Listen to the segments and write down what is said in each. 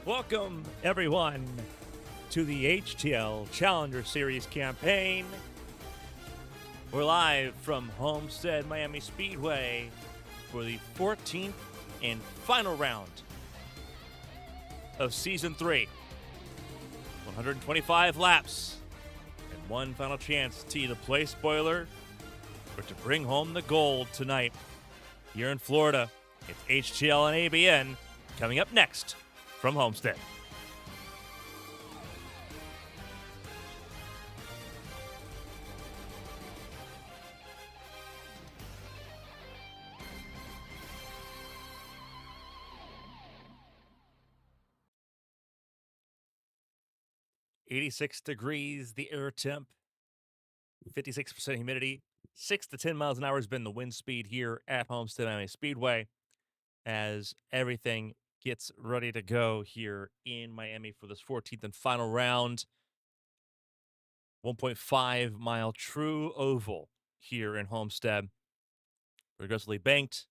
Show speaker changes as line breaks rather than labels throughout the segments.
Welcome, everyone, to the HTL Challenger Series campaign. We're live from Homestead-Miami Speedway for the 14th and final round of Season 3. 125 laps and one final chance to either play spoiler or to bring home the gold tonight here in Florida. It's HTL and ABN coming up next from Homestead. .86 degrees, the air temp, 56% humidity, 6 to 10 miles an hour has been the wind speed here at Homestead-Miami Speedway as everything gets ready to go here in Miami for this 14th and final round. 1.5 mile true oval here in Homestead. Aggressively banked.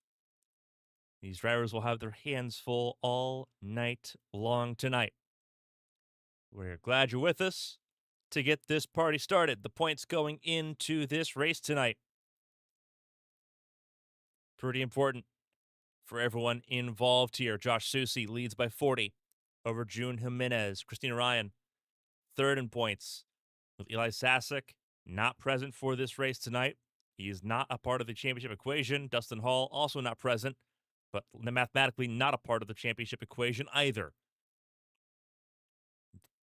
These drivers will have their hands full all night long tonight. We're glad you're with us to get this party started. The points going into this race tonight. Pretty important for everyone involved here. Josh Soucy leads by 40 over June Jimenez. Christina Ryan, third in points, with Eli Sasek not present for this race tonight. He is not a part of the championship equation. Dustin Hall also not present, but mathematically not a part of the championship equation either.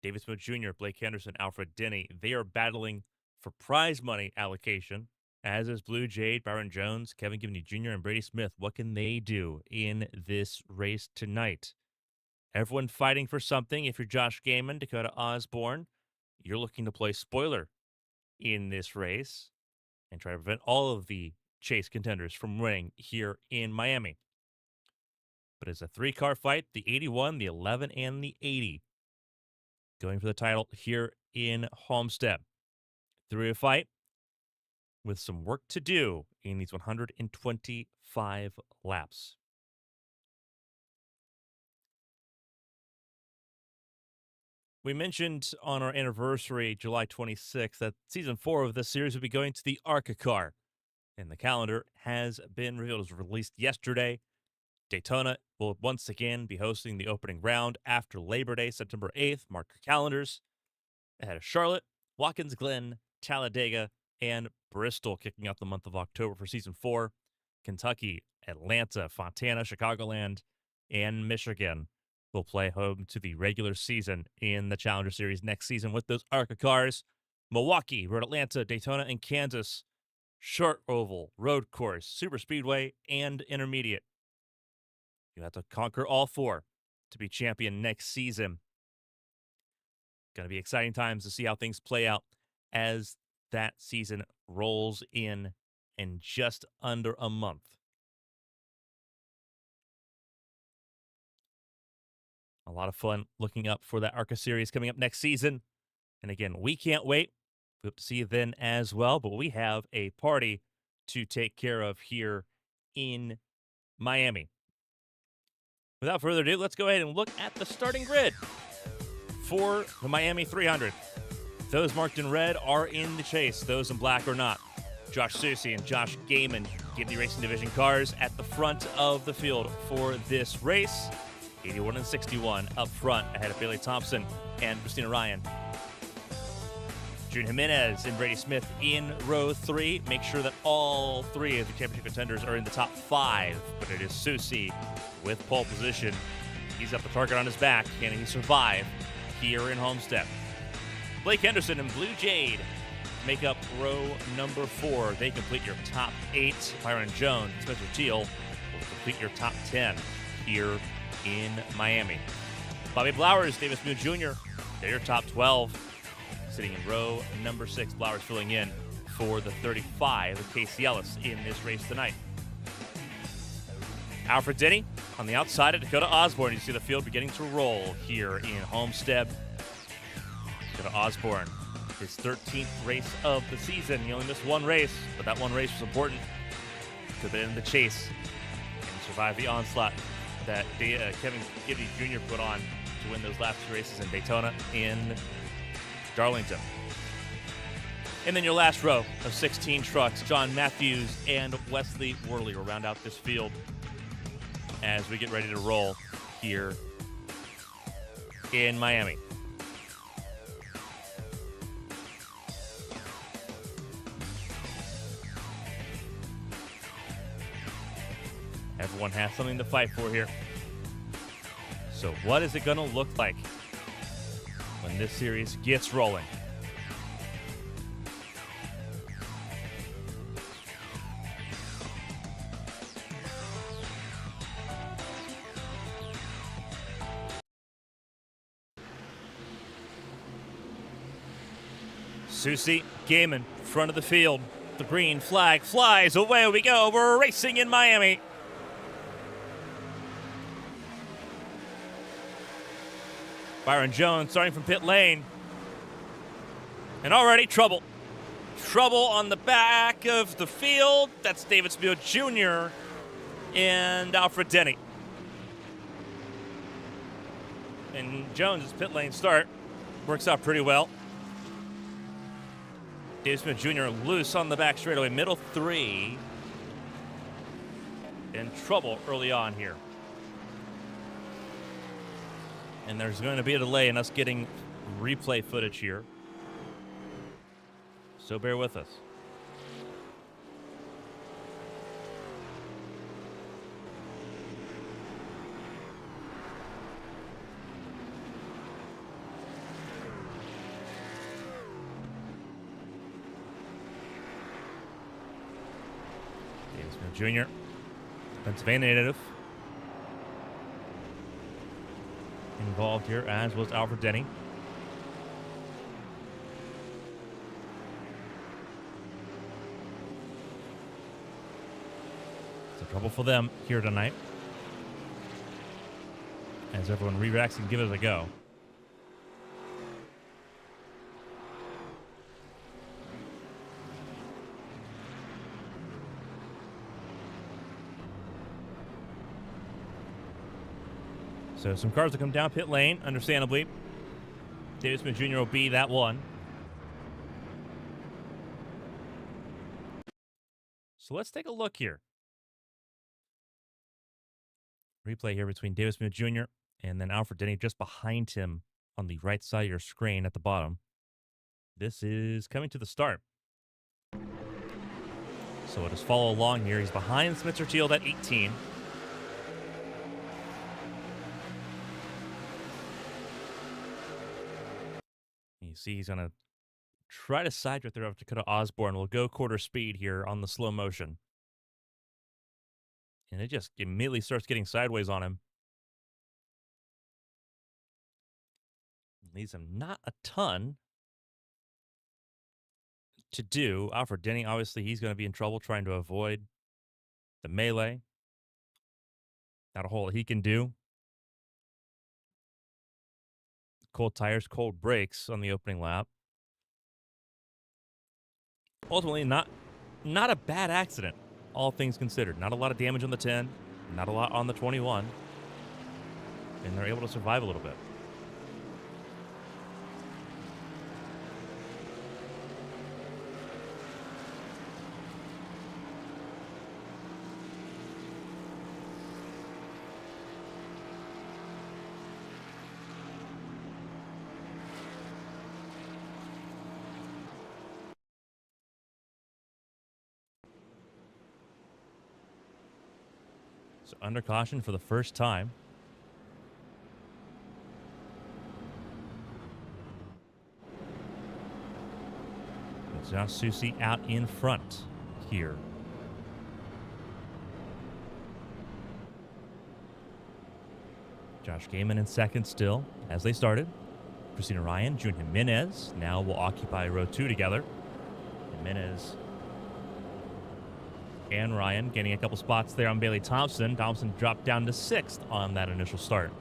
David Smith Jr., Blake Henderson, Alfred Denny, they are battling for prize money allocation, as is Blue Jade, Byron Jones, Kevin Gibney Jr., and Brady Smith. What can they do in this race tonight? Everyone fighting for something. If you're Josh Gaiman, Dakota Osborne, you're looking to play spoiler in this race and try to prevent all of the chase contenders from winning here in Miami. But it's a three-car fight, the 81, the 11, and the 80. Going for the title here in Homestead. Three-way fight with some work to do in these 125 laps. We mentioned on our anniversary, July 26th, that Season 4 of this series would be going to the ARCA car. And the calendar has been revealed. It was released yesterday. Daytona will once again be hosting the opening round after Labor Day, September 8th. Mark your calendars. Ahead of Charlotte, Watkins Glen, Talladega, and Bristol kicking off the month of October for Season 4. Kentucky, Atlanta, Fontana, Chicagoland, and Michigan will play home to the regular season in the Challenger Series next season with those ARCA cars. Milwaukee, Road Atlanta, Daytona, and Kansas. Short oval, road course, super speedway, and intermediate. You have to conquer all four to be champion next season. Going to be exciting times to see how things play out as that season rolls in just under a month. A lot of fun looking up for that ARCA series coming up next season. And again, we can't wait. We hope to see you then as well. But we have a party to take care of here in Miami. Without further ado, let's go ahead and look at the starting grid for the Miami 300. Those marked in red are in the chase. Those in black are not. Josh Soucy and Josh Gaiman give the Racing Division cars at the front of the field for this race. 81 and 61 up front ahead of Bailey Thompson and Christina Ryan. June Jimenez and Brady Smith in row 3. Make sure that all three of the championship contenders are in the top 5, but it is Soucy with pole position. He's got the target on his back. Can he survive here in Homestead? Blake Henderson and Blue Jade make up row number 4. They complete your top 8. Byron Jones and Spencer Teal will complete your top 10 here in Miami. Bobby Blowers, Davis Moon Jr., they're your top 12. Sitting in row number 6, Blowers filling in for the 35 of Casey Ellis in this race tonight. Alfred Denny on the outside of Dakota Osborne. You see the field beginning to roll here in Homestead. Dakota Osborne, his 13th race of the season. He only missed one race, but that one race was important. Could have been in the chase and survive the onslaught that Kevin Gibney Jr. put on to to win those last 2 races in Daytona, in Darlington. And then your last row of 16 trucks, John Matthews and Wesley Worley will round out this field as we get ready to roll here in Miami. Everyone has something to fight for here. So what is it going to look like when this series gets rolling? Susie Gaiman, front of the field. The green flag flies. Away we go. We're racing in Miami. Byron Jones starting from pit lane. And already trouble. Trouble on the back of the field. That's David Spiel Jr. and Alfred Denny. And Jones' pit lane start works out pretty well. David Smith Jr. loose on the back straightaway, middle 3. In trouble early on here. And there's going to be a delay in us getting replay footage here. So bear with us. Jr., Pennsylvania native, involved here, as was Alfred Denny. It's a trouble for them here tonight, as everyone re-racks and give it a go. So some cars will come down pit lane, understandably. David Smith Jr. will be that one. So let's take a look here. Replay here between David Smith Jr. and then Alfred Denny just behind him on the right side of your screen at the bottom. This is coming to the start. So we'll just follow along here. He's behind Spencer Teal at 18. You see he's going to try to side right there up Dakota Osborne. We'll go quarter speed here on the slow motion. And it just immediately starts getting sideways on him. Leaves him not a ton to do. Alfred Denny, obviously, he's going to be in trouble trying to avoid the melee. Not a whole lot he can do. Cold tires, cold brakes on the opening lap. Ultimately, not a bad accident, all things considered. Not a lot of damage on the 10, not a lot on the 21. And they're able to survive a little bit. So under caution for the first time. It's now Susie out in front here. Josh Gaiman in second still, as they started. Christina Ryan, June Jimenez now will occupy row 2 together. Jimenez and Ryan getting a couple spots there on Bailey Thompson. Thompson dropped down to 6th on that initial start.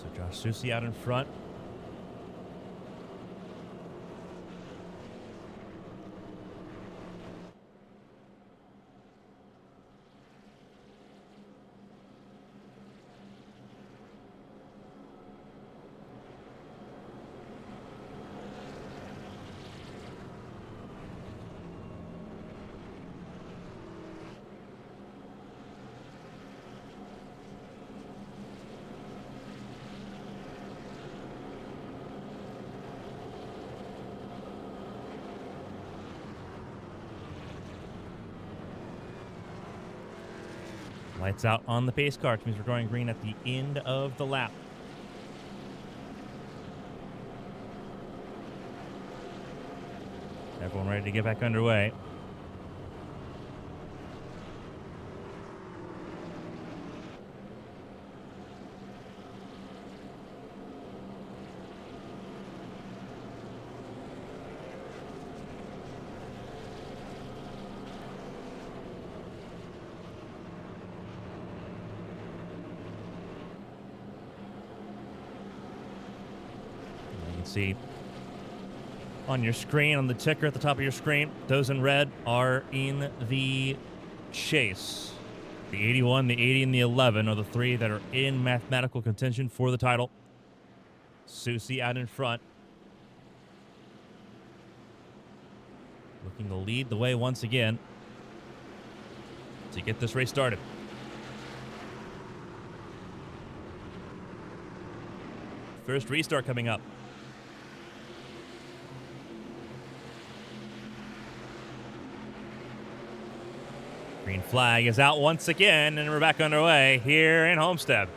So Josh Susi out in front. Lights out on the pace car, which means we're going green at the end of the lap. Everyone ready to get back underway. See on your screen, on the ticker at the top of your screen, those in red are in the chase. The 81, the 80, and the 11 are the three that are in mathematical contention for the title. Susi out in front, looking to lead the way once again to get this race started. First restart coming up. Green flag is out once again, and we're back underway here in Homestead.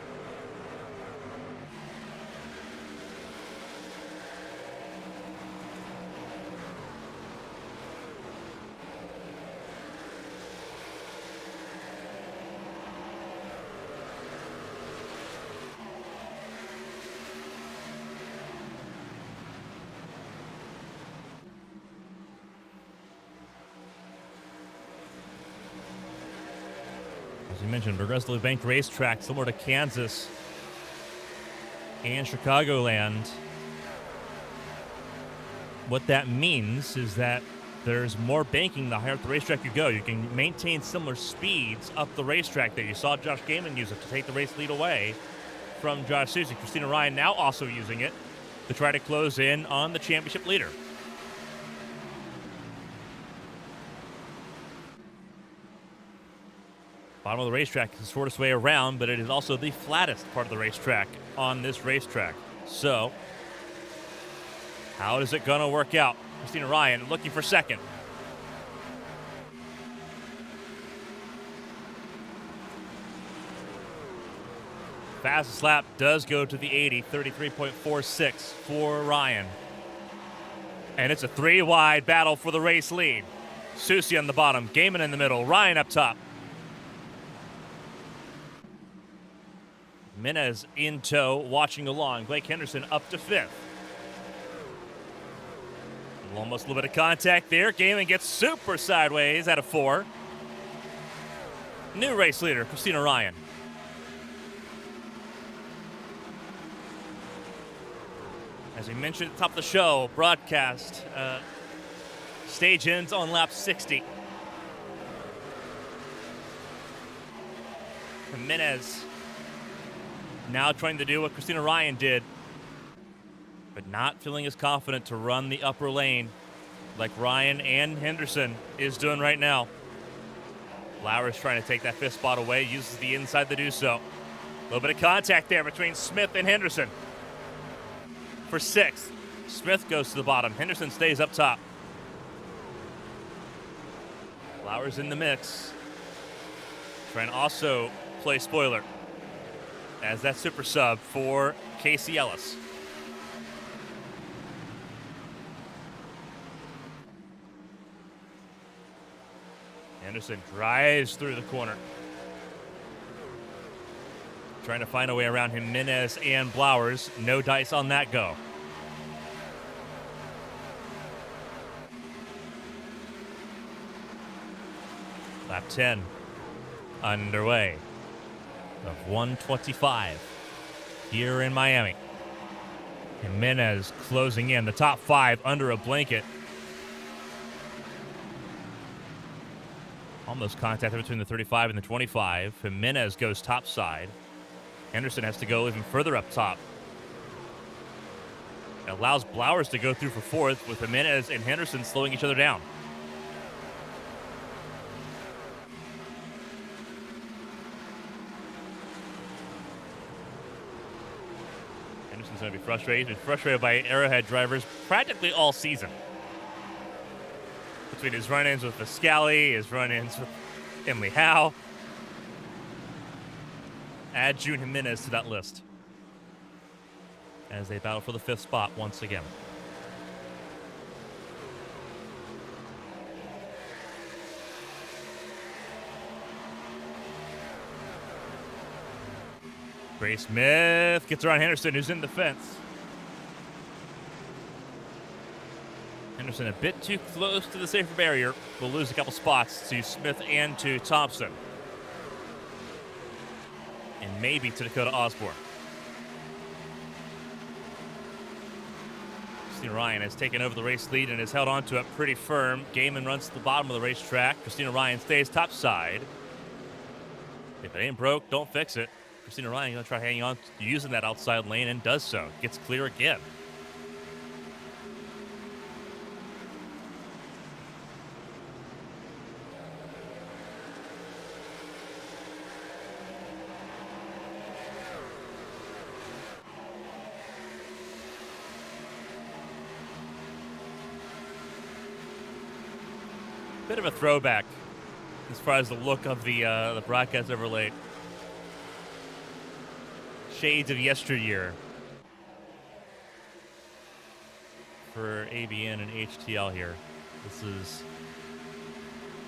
As you mentioned, progressively banked racetrack similar to Kansas and Chicagoland. What that means is that there's more banking the higher up the racetrack you go. You can maintain similar speeds up the racetrack there. You saw Josh Gaiman use it to take the race lead away from Josh Susi. Christina Ryan now also using it to try to close in on the championship leader. Bottom of the racetrack is the shortest way around, but it is also the flattest part of the racetrack on this racetrack. So, how is it going to work out? Christina Ryan looking for second. Fastest lap does go to the 80, 33.46 for Ryan. And it's a three-wide battle for the race lead. Susi on the bottom, Gaiman in the middle, Ryan up top. Minez in tow, watching along. Blake Henderson up to fifth. Almost a little bit of contact there. Gaiman gets super sideways out of four. New race leader, Christina Ryan. As we mentioned at the top of the show, broadcast, stage ends on lap 60. Jimenez now trying to do what Christina Ryan did, but not feeling as confident to run the upper lane like Ryan and Henderson is doing right now. Flowers trying to take that fifth spot away, uses the inside to do so. A little bit of contact there between Smith and Henderson. For sixth, Smith goes to the bottom. Henderson stays up top. Flowers in the mix. Trying to also play spoiler as that super sub for Casey Ellis. Henderson drives through the corner, trying to find a way around Jimenez and Blowers. No dice on that go. Lap 10 underway of 125. here in Miami. Jimenez closing in the top 5 under a blanket. Almost contact between the 35 and the 25. Jimenez goes topside. Henderson has to go even further up top. It allows Blowers to go through for 4th, with Jimenez and Henderson slowing each other down. Henderson's going to be frustrated. He's been frustrated by Arrowhead drivers practically all season. Between his run-ins with Viscali, his run-ins with Emily Howe. Add June Jimenez to that list as they battle for the 5th spot once again. Gray Smith gets around Henderson, who's in the fence. Henderson a bit too close to the safer barrier. Will lose a couple spots to Smith and to Thompson. And maybe to Dakota Osborne. Christina Ryan has taken over the race lead and has held on to it pretty firm. Gaiman runs to the bottom of the racetrack. Christina Ryan stays topside. If it ain't broke, don't fix it. Christina Ryan going to try hanging on, using that outside lane, and does so. Gets clear again. Bit of a throwback as far as the look of the broadcast overlay. Shades of yesteryear for ABN and HTL here. This is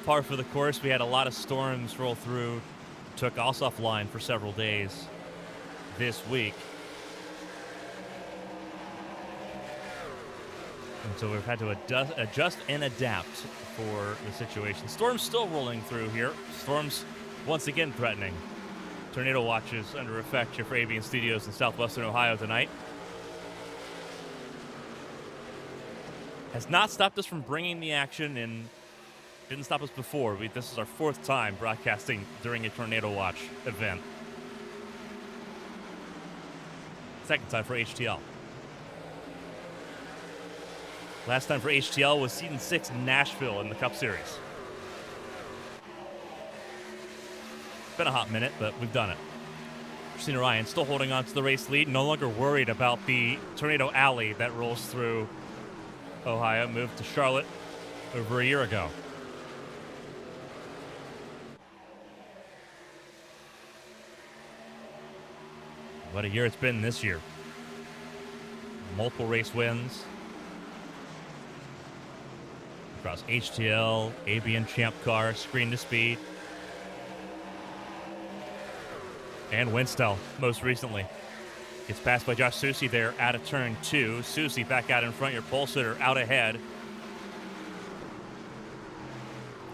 par for the course. We had a lot of storms roll through. Took us offline for several days this week. And so we've had to adjust and adapt for the situation. Storms still rolling through here. Storms once again threatening. Tornado watches under effect here for ABN Studios in southwestern Ohio tonight. Has not stopped us from bringing the action, and didn't stop us before. This is our 4th time broadcasting during a tornado watch event. 2nd time for HTL. Last time for HTL was season 6 Nashville in the Cup Series. Been a hot minute, but we've done it. Christina Ryan still holding on to the race lead, no longer worried about the tornado alley that rolls through Ohio. Moved to Charlotte over a year ago. What a year it's been this year. Multiple race wins across HTL, ABN Champ Car, Screen to Speed, and Winstel most recently. Gets passed by Josh Susie there out of turn 2. Susie back out in front. Your pole sitter out ahead.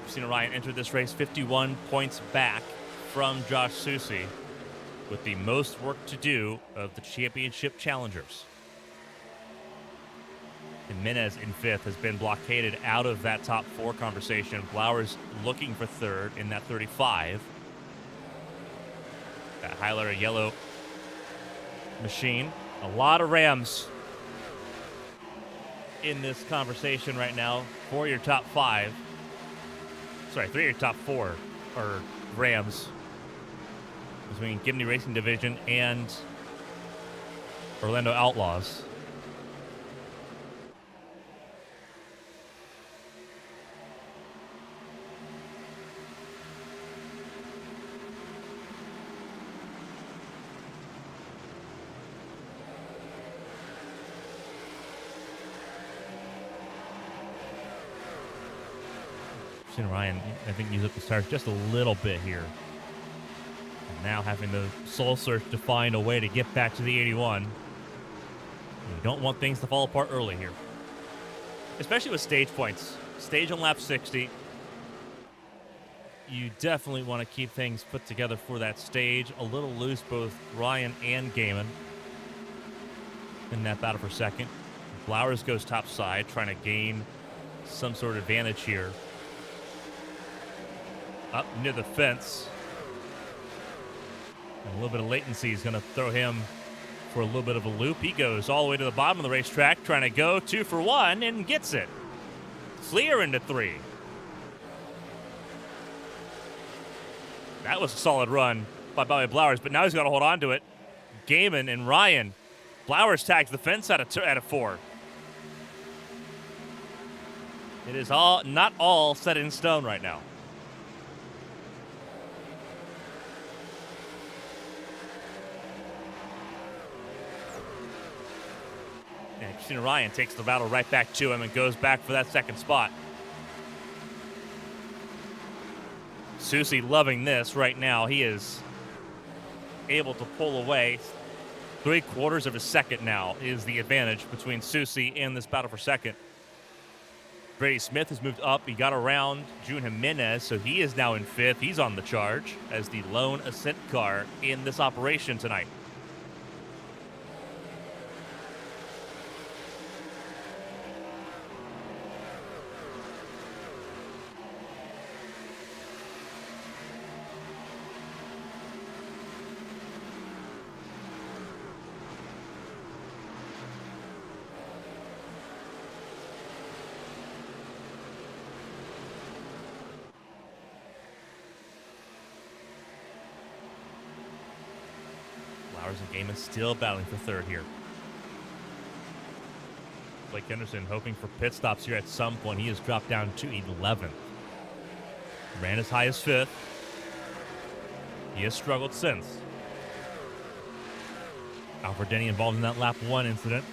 Christina Ryan entered this race 51 points back from Josh Susie, with the most work to do of the championship challengers. Jimenez in 5th has been blockaded out of that top 4 conversation. Blowers looking for 3rd in that 35. That highlighter yellow machine. A lot of Rams in this conversation right now. 4 of your top 5. Sorry, 3 of your top 4 are Rams. Between Gibney Racing Division and Orlando Outlaws. Ryan, I think, used up the stars just a little bit here. And now having the soul search to find a way to get back to the 81. You don't want things to fall apart early here. Especially with stage points. Stage on lap 60. You definitely want to keep things put together for that stage. A little loose, both Ryan and Gaiman. in that battle for second. Flowers goes top side, trying to gain some sort of advantage here. Up near the fence. And a little bit of latency is going to throw him for a little bit of a loop. He goes all the way to the bottom of the racetrack, trying to go 2 for 1 and gets it. Clear into 3. That was a solid run by Bobby Blowers, but now he's got to hold on to it. Gaiman and Ryan. Blowers tags the fence out of 4. It is not all set in stone right now. And Christina Ryan takes the battle right back to him and goes back for that second spot. Susie loving this right now. He is able to pull away. 3/4 of a second now is the advantage between Susie and this battle for second. Brady Smith has moved up. He got around June Jimenez, so he is now in 5th. He's on the charge as the lone ascent car in this operation tonight. Flowers and Gaiman still battling for 3rd here. Blake Henderson hoping for pit stops here at some point. He has dropped down to 11th. Ran as high as 5th. He has struggled since. Alfred Denny, involved in that lap 1 incident,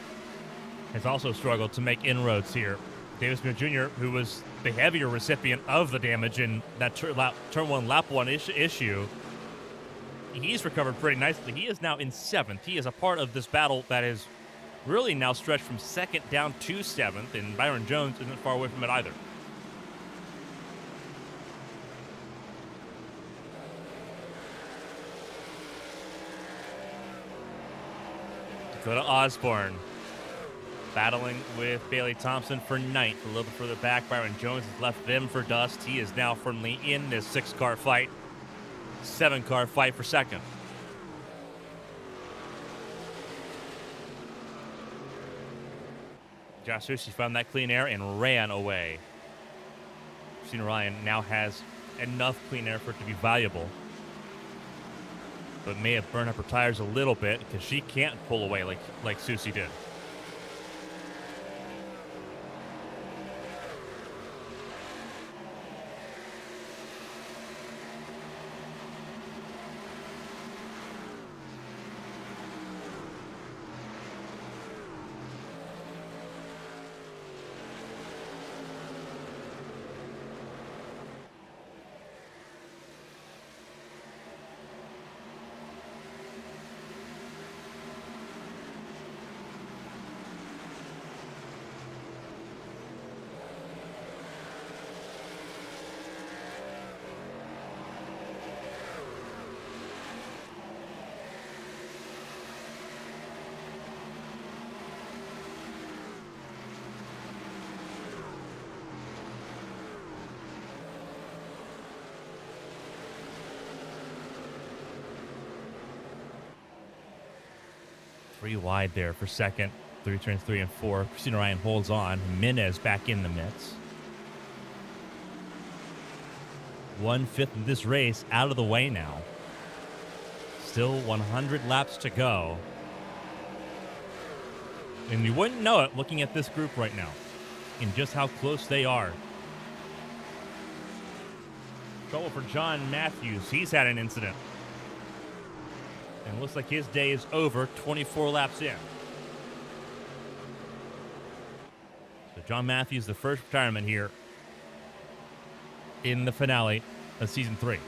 has also struggled to make inroads here. Davis Muir Jr., who was the heavier recipient of the damage in that turn 1, lap 1 issue, he's recovered pretty nicely. He is now in 7th. He is a part of this battle that is really now stretched from 2nd down to 7th, and Byron Jones isn't far away from it either. Dakota Osborne battling with Bailey Thompson for 9th. A little bit further back, Byron Jones has left them for dust. He is now firmly in this 6-car fight. 7-car fight for 2nd. Josh Sushi found that clean air and ran away. Christina Ryan now has enough clean air for it to be valuable, but may have burned up her tires a little bit because she can't pull away like Susie did. Three wide there for 2nd. Through turns 3 and 4. Christina Ryan holds on. Jimenez back in the mix. 1/5 of this race out of the way now. Still 100 laps to go. And you wouldn't know it looking at this group right now and just how close they are. Trouble for John Matthews. He's had an incident. And it looks like his day is over 24 laps in. So John Matthews, the first retirement here in the finale of Season 3.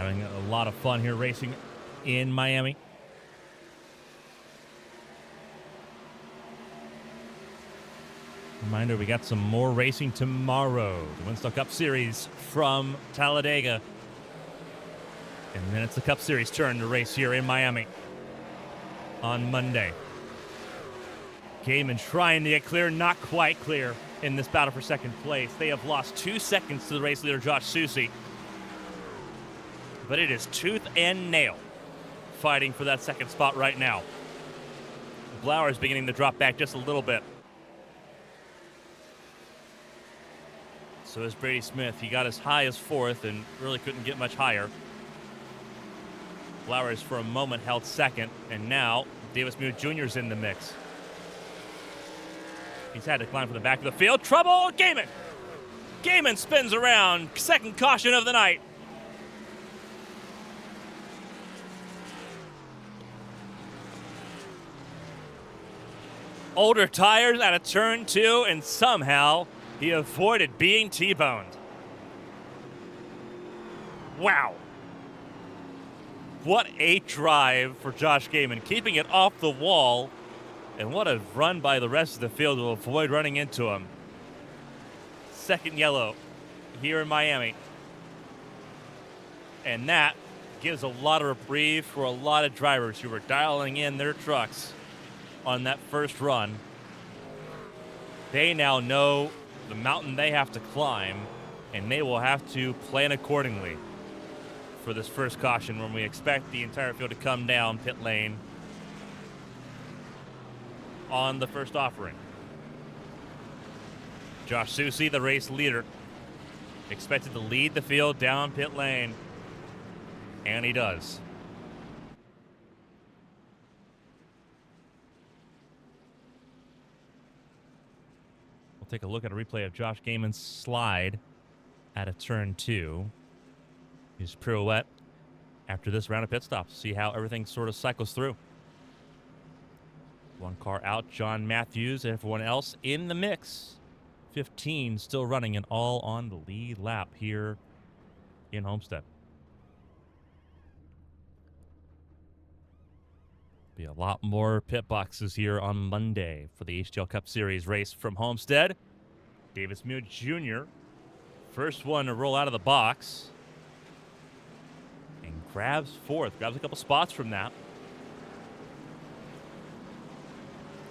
Having a lot of fun here racing in Miami. Reminder, we got some more racing tomorrow. The Winstall Cup Series from Talladega. And then it's the Cup Series turn to race here in Miami on Monday. Gaiman trying to get clear, not quite clear in this battle for second place. They have lost 2 seconds to the race leader, Josh Soucy. But it is tooth and nail fighting for that second spot right now. Blauer's beginning to drop back just a little bit. So is Brady Smith. He got as high as 4th and really couldn't get much higher. Blauer's for a moment held second, and now Davis Muir Jr.'s in the mix. He's had to climb from the back of the field. Trouble, Gaiman! Gaiman spins around. Second caution of the night. Older tires out of turn 2, and somehow he avoided being T-boned. Wow. What a drive for Josh Gaiman, keeping it off the wall. And what a run by the rest of the field to avoid running into him. Second yellow here in Miami. And that gives a lot of reprieve for a lot of drivers who were dialing in their trucks on that first run. They now know the mountain they have to climb, and they will have to plan accordingly for this first caution when we expect the entire field to come down pit lane on the first offering. Josh Soucy, the race leader, expected to lead the field down pit lane, and he does. We'll take a look at a replay of Josh Gaiman's slide at a turn 2. His pirouette after this round of pit stops. See how everything sort of cycles through. One car out, John Matthews, and everyone else in the mix. 15 still running and all on the lead lap here in Homestead. Be a lot more pit boxes here on Monday for the HTL Cup Series race from Homestead. Davis Muir Jr., first one to roll out of the box. And grabs 4th, grabs a couple spots from that.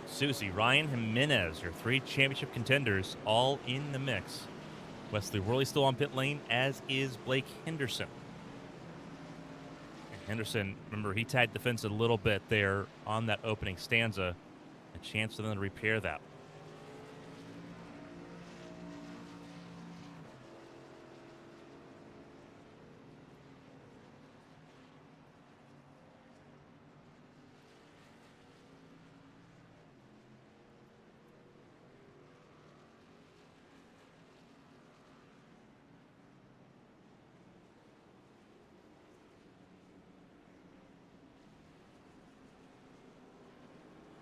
Soucy, Ryan Jimenez, your 3 championship contenders, all in the mix. Wesley Worley still on pit lane, as is Blake Henderson. And Henderson, remember, he tagged the fence a little bit there on that opening stanza. A chance for them to repair that.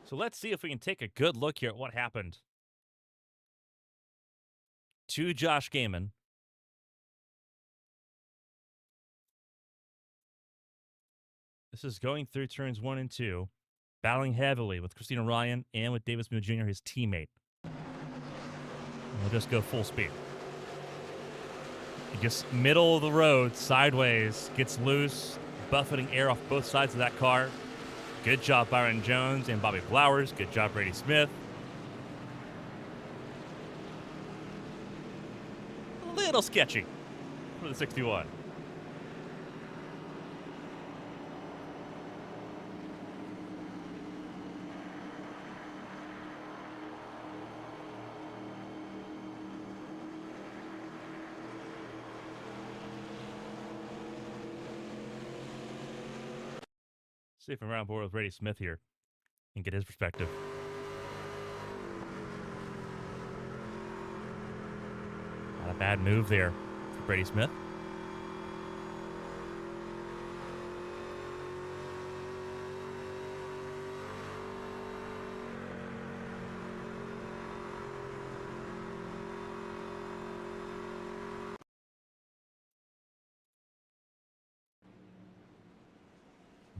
So let's see if we can take a good look here at what happened to Josh Gaiman. This is going through turns 1 and 2, battling heavily with Christina Ryan and with Davis Muir Jr., his teammate. And we'll just go full speed. He just middle of the road, sideways, gets loose, buffeting air off both sides of that car. Good job, Byron Jones and Bobby Flowers. Good job, Brady Smith. A little sketchy for the 61. See if I'm around board with Brady Smith here and get his perspective. Not a bad move there for Brady Smith.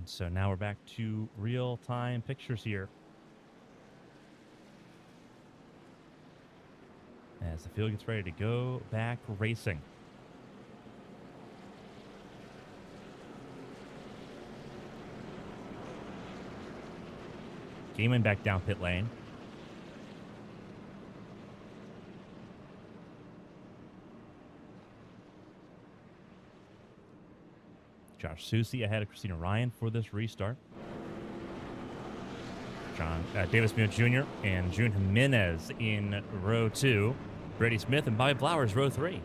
So now we're back to real-time pictures here. As the field gets ready to go back racing. Gaiman back down pit lane. Josh Susie ahead of Christina Ryan for this restart. Davis Muir Jr. and June Jimenez in row 2. Brady Smith and Bobby Blowers row 3.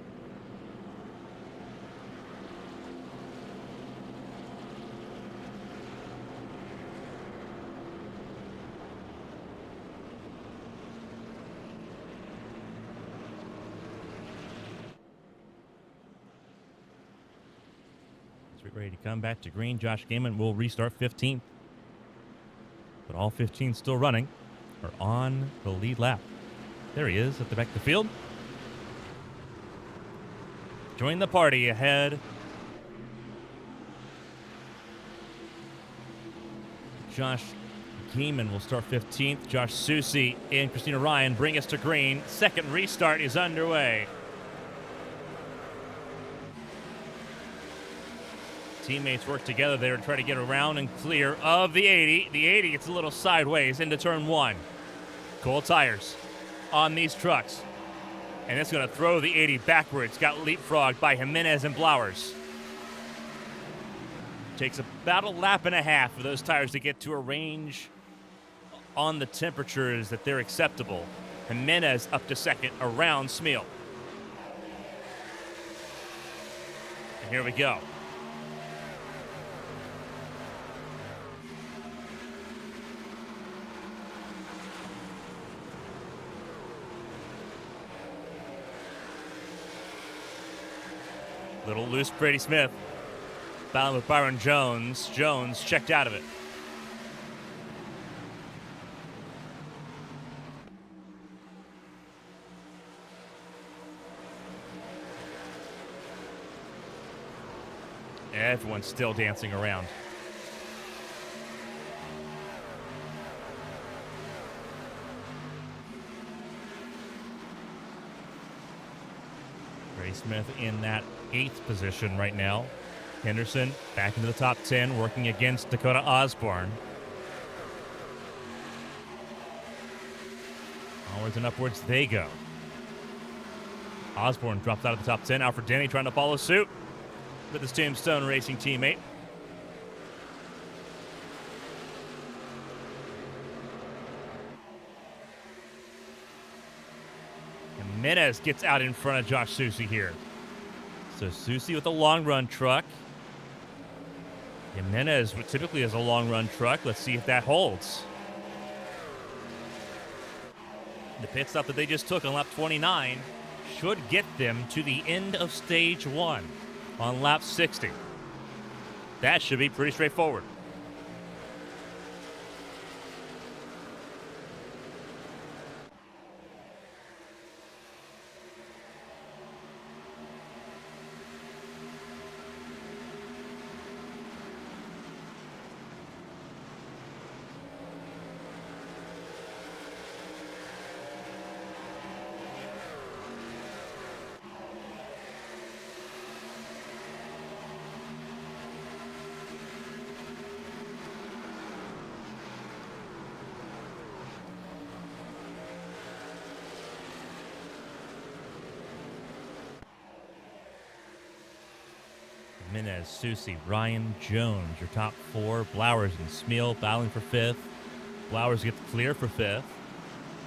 Ready to come back to green. Josh Gaiman will restart 15th. But all 15 still running are on the lead lap. There he is at the back of the field. Join the party ahead. Josh Gaiman will start 15th. Josh Susie and Christina Ryan bring us to green. Second restart is underway. Teammates work together there to try to get around and clear of the 80. The 80 gets a little sideways into turn 1. Cold tires on these trucks. And it's going to throw the 80 backwards. Got leapfrogged by Jimenez and Blowers. Takes about a lap and a half for those tires to get to a range on the temperatures that they're acceptable. Jimenez up to second around Smeal. And here we go. Little loose Brady Smith. Battling with Byron Jones. Jones checked out of it. Everyone's still dancing around. Brady Smith in that 8th position right now. Henderson back into the top 10, working against Dakota Osborne. Onwards and upwards they go. Osborne drops out of the top 10. Alfred Denny trying to follow suit with his Tombstone Racing teammate. Jimenez gets out in front of Josh Susie here. So Susie with a long run truck. Jimenez typically has a long run truck. Let's see if that holds. The pit stop that they just took on lap 29 should get them to the end of stage 1 on lap 60. That should be pretty straightforward. Jimenez, Susie, Ryan, Jones, your top 4. Blowers and Smeal battling for 5th. Blowers gets clear for 5th.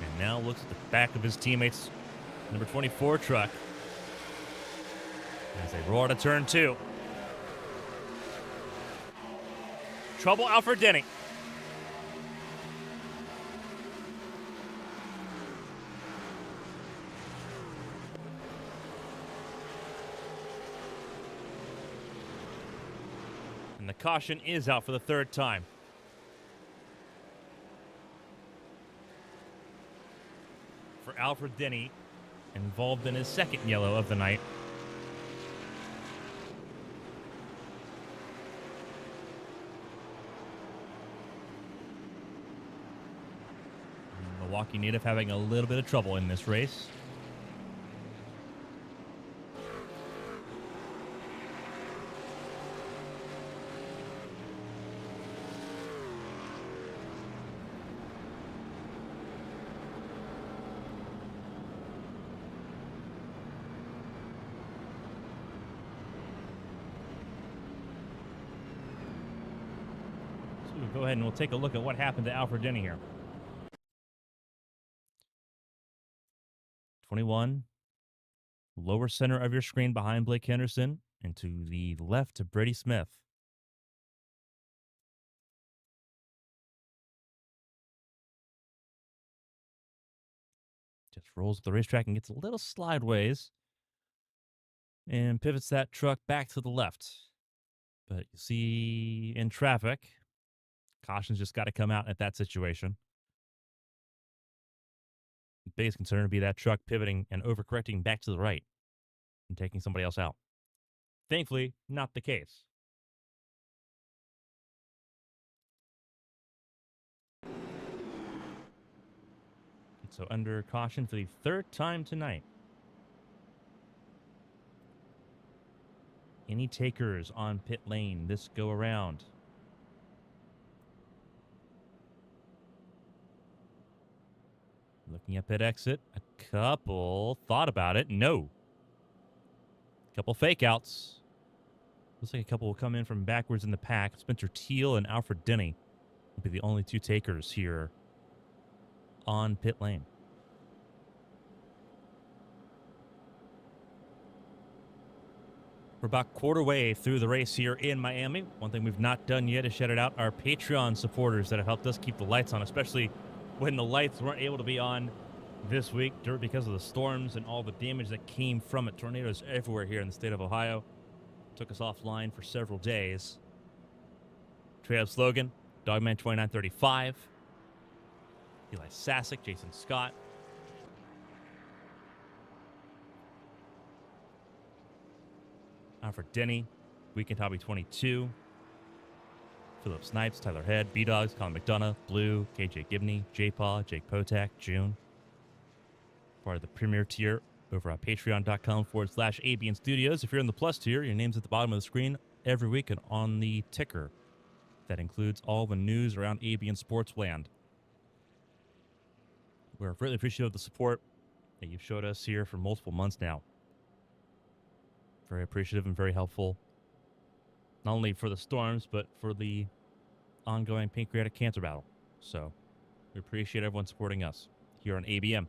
And now looks at the back of his teammates' number 24 truck as they roar to turn 2. Trouble Alfred Denny. And the caution is out for the 3rd time. For Alfred Denny, involved in his 2nd yellow of the night. Milwaukee native having a little bit of trouble in this race. Go ahead and we'll take a look at what happened to Alfred Denny here. 21. Lower center of your screen behind Blake Henderson, and to the left to Brady Smith. Just rolls the racetrack and gets a little slideways and pivots that truck back to the left. But you see in traffic, caution's just got to come out at that situation. The biggest concern would be that truck pivoting and overcorrecting back to the right and taking somebody else out. Thankfully, not the case. So under caution for the third time tonight. Any takers on pit lane this go around? Looking at pit exit, a couple thought about it. No. A couple fake outs. Looks like a couple will come in from backwards in the pack. Spencer Teal and Alfred Denny will be the only two takers here on pit lane. We're about quarter way through the race here in Miami. One thing we've not done yet is shout out our Patreon supporters that have helped us keep the lights on, especially when the lights weren't able to be on this week because of the storms and all the damage that came from it. Tornadoes everywhere here in the state of Ohio. Took us offline for several days. Trail slogan, Dogman2935. Eli Sasick, Jason Scott. Alfred Denny, Weekend Hobby 22. Philip Snipes, Tyler Head, B-Dogs, Colin McDonough, Blue, KJ Gibney, J-Paw, Jake Potak, June. Part of the premier tier over at patreon.com/ABN Studios. If you're in the plus tier, your name's at the bottom of the screen every week and on the ticker. That includes all the news around ABN Sports Land. We're really appreciative of the support that you've showed us here for multiple months now. Very appreciative and very helpful. Not only for the storms, but for the ongoing pancreatic cancer battle. So we appreciate everyone supporting us here on ABM.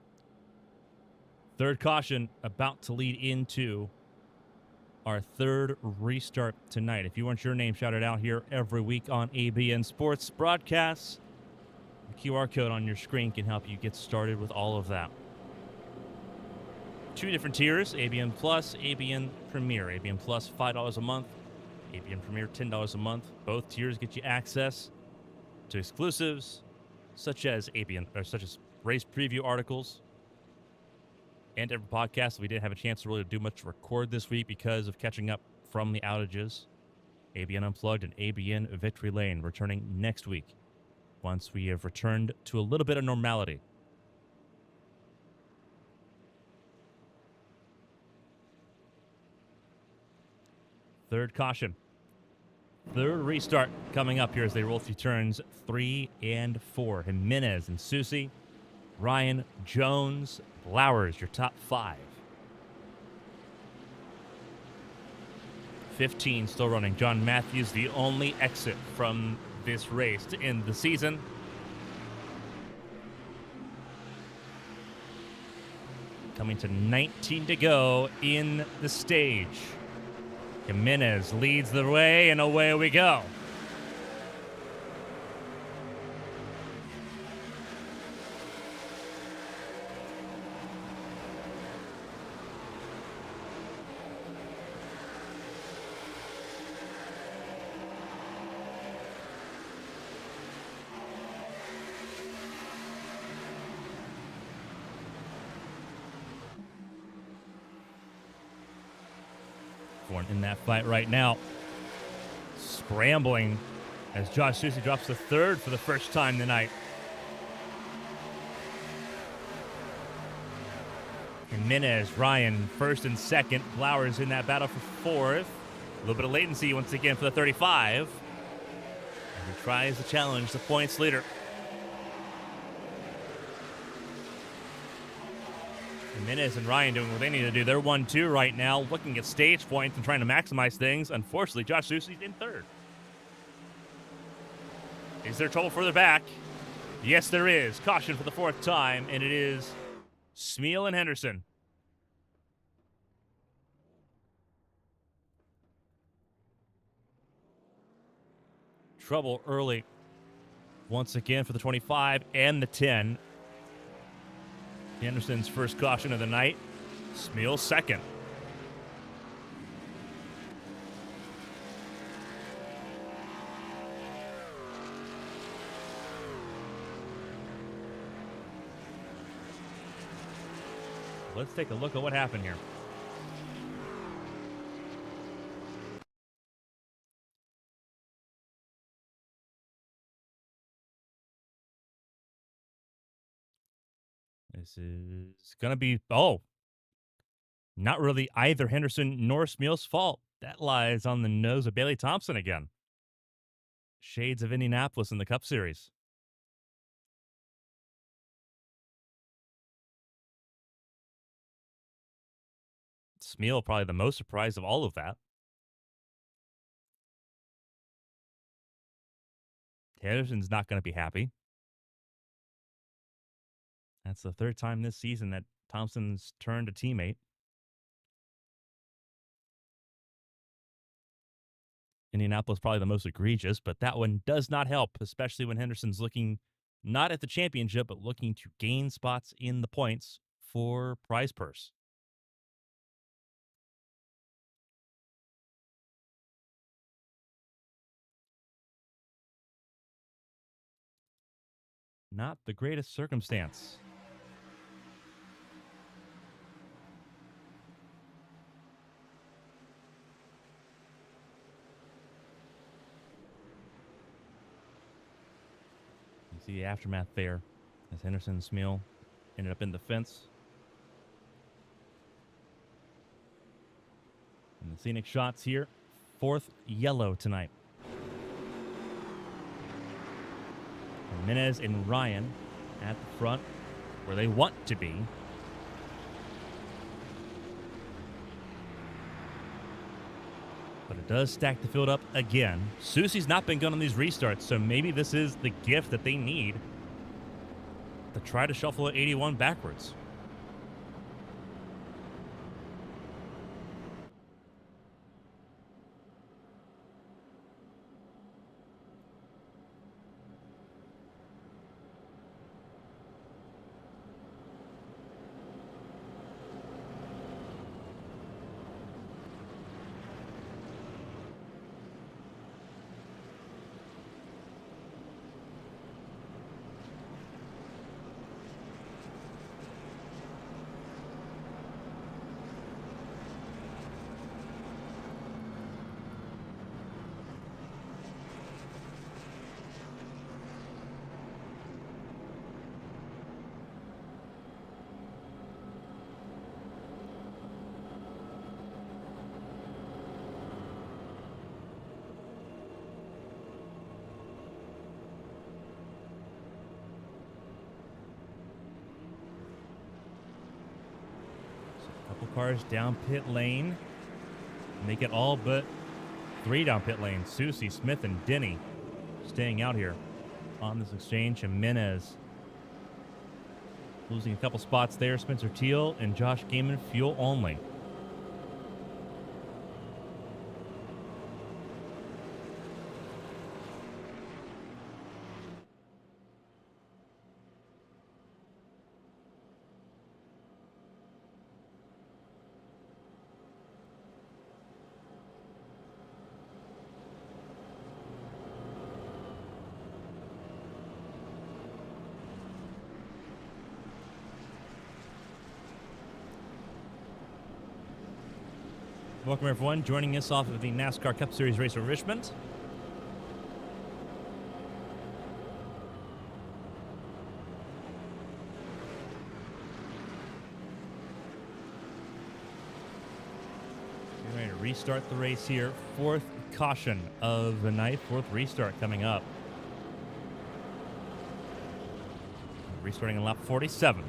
Third caution about to lead into our third restart tonight. If you want your name shouted out here every week on ABN Sports broadcasts, the QR code on your screen can help you get started with all of that. Two different tiers, ABN Plus, ABN Premier. ABN Plus, $5 a month. ABN Premier, $10 a month. Both tiers get you access to exclusives such as race preview articles and every podcast. We didn't have a chance to really do much to record this week because of catching up from the outages. ABN Unplugged and ABN Victory Lane returning next week once we have returned to a little bit of normality. Third caution. Third restart coming up here as they roll through turns 3 and 4. Jimenez and Susie, Ryan, Jones, Blowers, your top 5. 15 still running. John Matthews, the only exit from this race to end the season. Coming to 19 to go in the stage. Jimenez leads the way, and away we go. In that fight right now, scrambling as Josh Susie drops to third for the first time tonight. Jimenez, Ryan, first and second. Flowers in that battle for fourth. A little bit of latency once again for the 35. And he tries to challenge the points leader. Jimenez and Ryan doing what they need to do. They're 1-2 right now, looking at stage points and trying to maximize things. Unfortunately, Josh Soucy's in third. Is there trouble further back? Yes, there is. Caution for the fourth time, and it is Smeal and Henderson. Trouble early once again for the 25 and the 10. Henderson's first caution of the night. Smeal second. Let's take a look at what happened here. This is going to be, not really either Henderson nor Smeal's fault. That lies on the nose of Bailey Thompson again. Shades of Indianapolis in the Cup Series. Smeal probably the most surprised of all of that. Henderson's not going to be happy. That's the third time this season that Thompson's turned a teammate. Indianapolis probably the most egregious, but that one does not help, especially when Henderson's looking not at the championship, but looking to gain spots in the points for prize purse. Not the greatest circumstance. You see the aftermath there as Henderson and Smeal ended up in the fence. And the scenic shots here. Fourth yellow tonight. Jimenez and Ryan at the front where they want to be. But it does stack the field up again. Soucy's not been good on these restarts, so maybe this is the gift that they need to try to shuffle at 81 backwards. Couple cars down pit lane. Make it all but 3 down pit lane. Soucy, Smith, and Denny staying out here on this exchange. Jimenez losing a couple spots there. Spencer Teal and Josh Gaiman, fuel only. Welcome, everyone. Joining us off of the NASCAR Cup Series race at Richmond. restart the race here. Fourth caution of the night. Fourth restart coming up. Restarting in lap 47.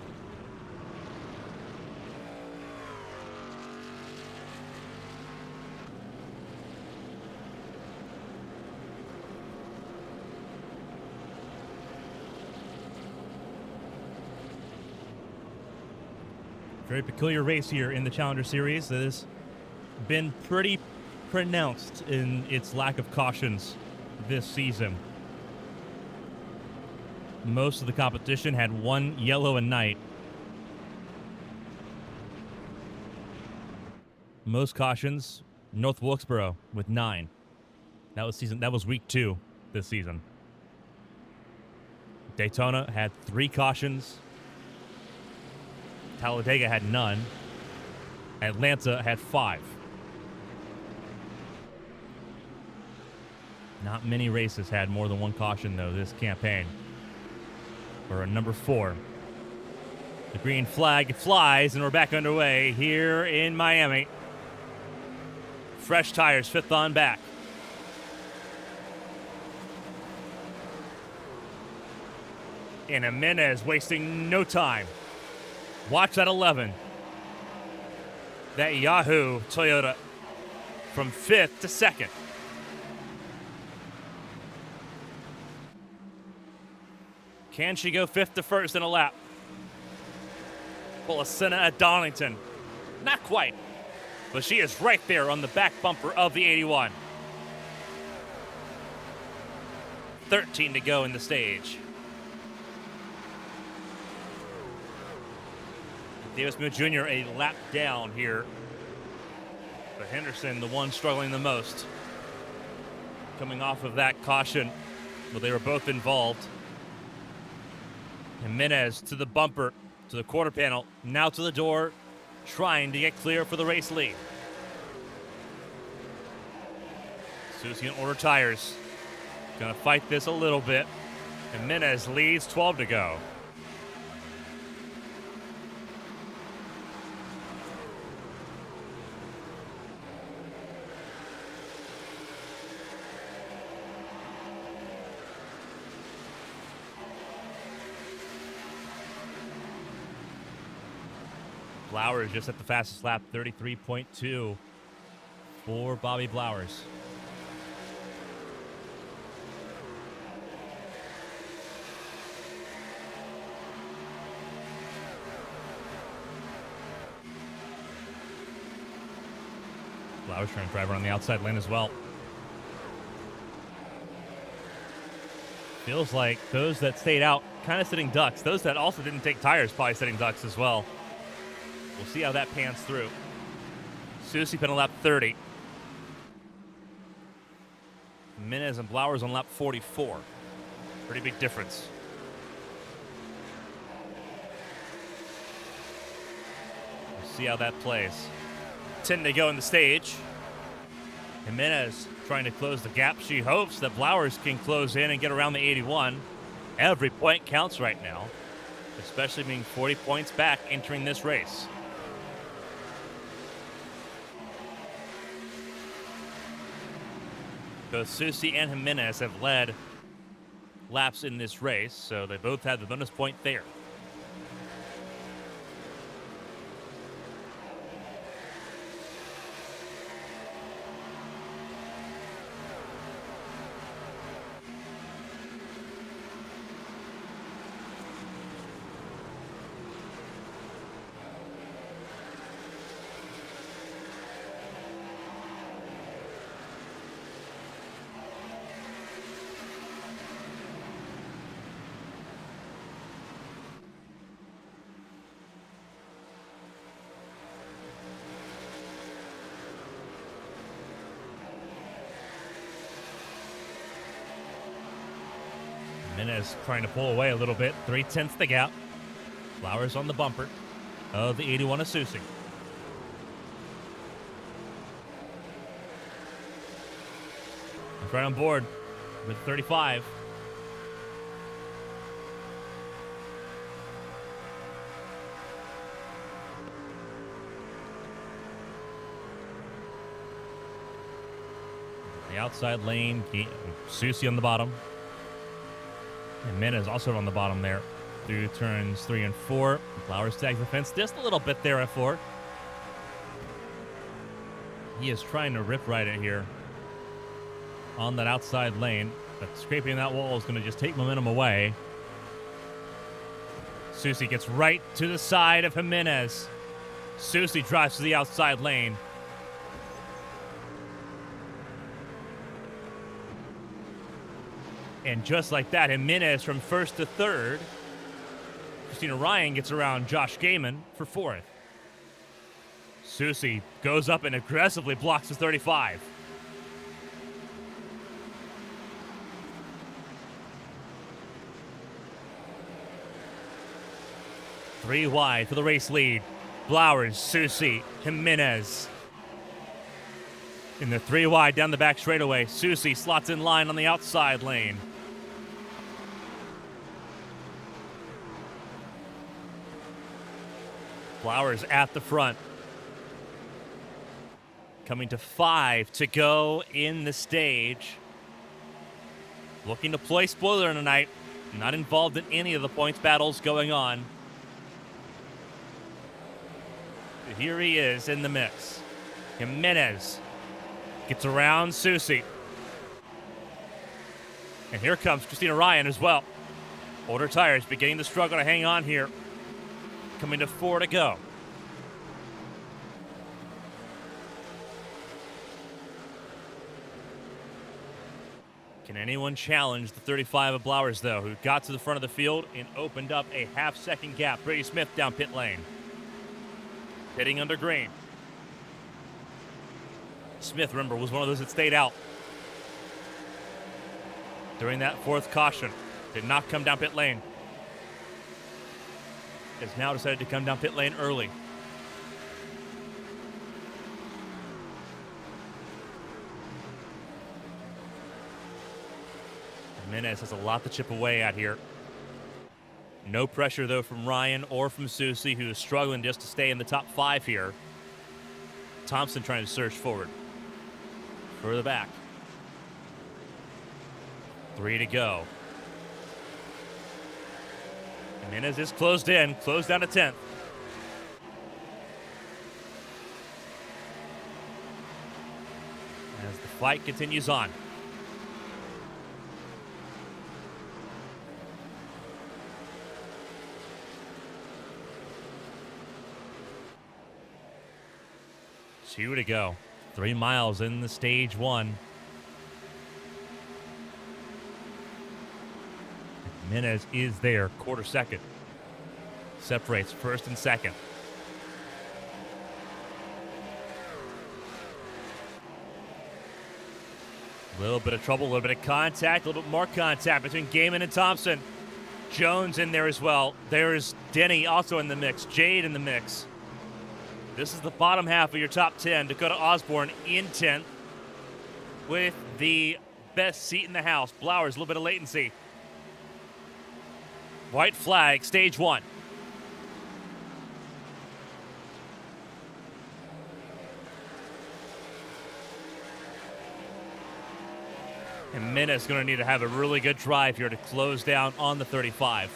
Very peculiar race here in the Challenger Series that has been pretty pronounced in its lack of cautions this season. Most of the competition had one yellow and night. Most cautions, North Wilkesboro with 9. That was week 2 this season. Daytona had 3 cautions. Talladega had none. Atlanta had 5. Not many races had more than 1 caution, though, this campaign. Or a number 4. The green flag flies, and we're back underway here in Miami. Fresh tires, 5th on back. And Jimenez wasting no time. Watch that 11. That Yahoo Toyota from 5th to 2nd. Can she go 5th to 1st in a lap? Pull a Sienna at Donington. Not quite. But she is right there on the back bumper of the 81. 13 to go in the stage. Davis Moon Jr. a lap down here. But Henderson, the one struggling the most. Coming off of that caution. Well, they were both involved. Jimenez to the bumper, to the quarter panel, now to the door, trying to get clear for the race lead. Susie and order tires. Gonna fight this a little bit. Jimenez leads, 12 to go. Blowers just at the fastest lap, 33.2 for Bobby Blowers. Blowers trying to drive around the outside lane as well. Feels like those that stayed out kind of sitting ducks. Those that also didn't take tires probably sitting ducks as well. We'll see how that pans through. Susie put on lap 30. Jimenez and Blowers on lap 44. Pretty big difference. We'll see how that plays. 10 to go in the stage. Jimenez trying to close the gap. She hopes that Blowers can close in and get around the 81. Every point counts right now, especially being 40 points back entering this race. Both Susie and Jimenez have led laps in this race, so they both have the bonus point there. Jimenez trying to pull away a little bit. 3/10 the gap. Flowers on the bumper of the 81 of Susie. He's right on board with 35. The outside lane, Susie on the bottom. And Jimenez also on the bottom there through turns 3 and 4. Flowers tags the fence just a little bit there at 4. He is trying to rip right it here on that outside lane. But scraping that wall is going to just take momentum away. Susie gets right to the side of Jimenez. Susie drives to the outside lane. And just like that, Jimenez from first to third. Christina Ryan gets around Josh Gaiman for fourth. Susie goes up and aggressively blocks the 35. Three wide for the race lead. Blowers, Susie, Jimenez. In the 3 wide down the back straightaway, Susie slots in line on the outside lane. Flowers at the front. Coming to 5 to go in the stage. Looking to play spoiler tonight. Not involved in any of the points battles going on. Here he is in the mix. Jimenez gets around Susie. And here comes Christina Ryan as well. Older tires beginning to struggle to hang on here. Coming to 4 to go. Can anyone challenge the 35 of Blowers, though, who got to the front of the field and opened up a half-second gap? Brady Smith down pit lane. Pitting under green. Smith, remember, was one of those that stayed out during that 4th caution. Did not come down pit lane. Has now decided to come down pit lane early. Jimenez has a lot to chip away at here. No pressure, though, from Ryan or from Susie, who is struggling just to stay in the top 5 here. Thompson trying to surge forward. Further back. 3 to go. Jimenez is closed in, closed down to 10th. As the fight continues on. Two to go. 3 miles in the stage 1. Jimenez is there, quarter second. Separates first and second. A little bit of trouble, a little bit of contact, a little bit more contact between Gaiman and Thompson. Jones in there as well. There's Denny also in the mix. Jade in the mix. This is the bottom half of your top 10. Dakota Osborne in 10th with the best seat in the house. Blowers, a little bit of latency. White flag, stage 1. And Minna's going to need to have a really good drive here to close down on the 35.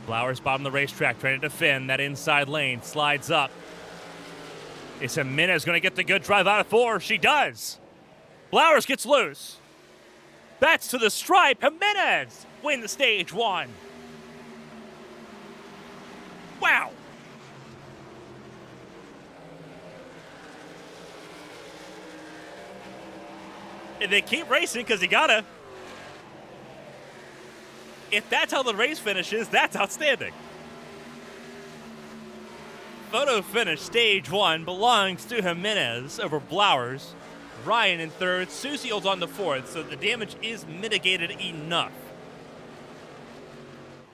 Flowers bottom of the racetrack, trying to defend that inside lane. Slides up. It's Jimenez going to get the good drive out of 4. She does. Flowers gets loose. Bats to the stripe. Jimenez win the stage 1. Wow. And they keep racing because you gotta. If that's how the race finishes, that's outstanding. Photo finish, stage 1, belongs to Jimenez over Blowers. Ryan in 3rd, Susie holds on to 4th, so the damage is mitigated enough.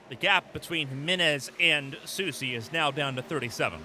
The gap between Jimenez and Susie is now down to 37.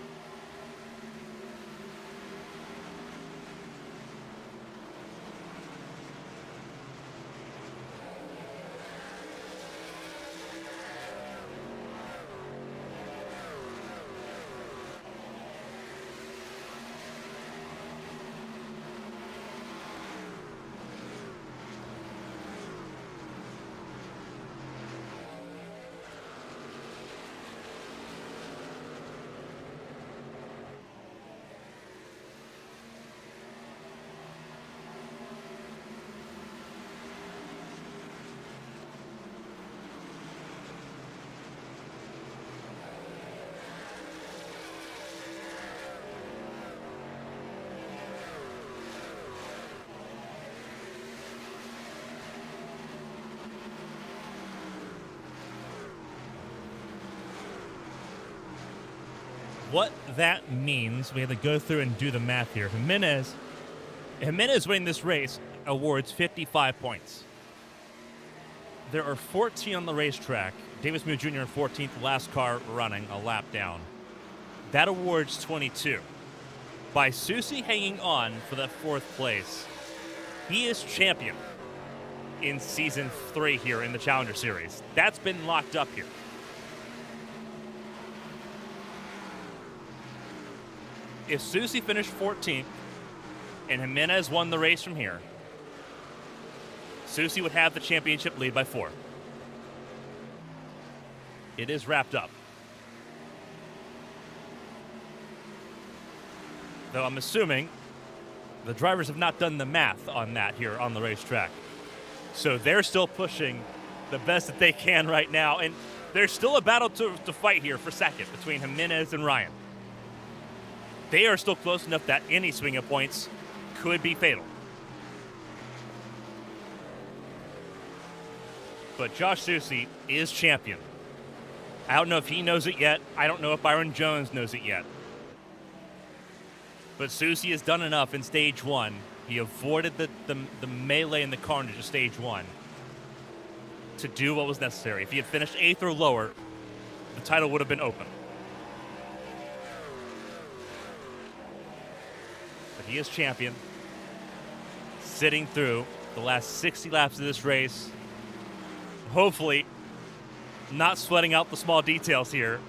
what that means, we have to go through and do the math here. Jimenez winning this race awards 55 points. There are 14 on the racetrack. Davis Muir Jr. in 14th, last car running, a lap down. That awards 22. By Susie hanging on for that 4th place, he is champion in Season 3 here in the Challenger Series. That's been locked up here. If Susie finished 14th and Jimenez won the race from here, Susie would have the championship lead by 4. It is wrapped up. Though I'm assuming the drivers have not done the math on that here on the racetrack. So they're still pushing the best that they can right now. And there's still a battle to fight here for second between Jimenez and Ryan. They are still close enough that any swing of points could be fatal. But Josh Susie is champion. I don't know if he knows it yet. I don't know if Byron Jones knows it yet. But Susie has done enough in stage 1. He avoided the melee and the carnage of stage 1 to do what was necessary. If he had finished 8th or lower, the title would have been open. But he is champion, sitting through the last 60 laps of this race. Hopefully, not sweating out the small details here.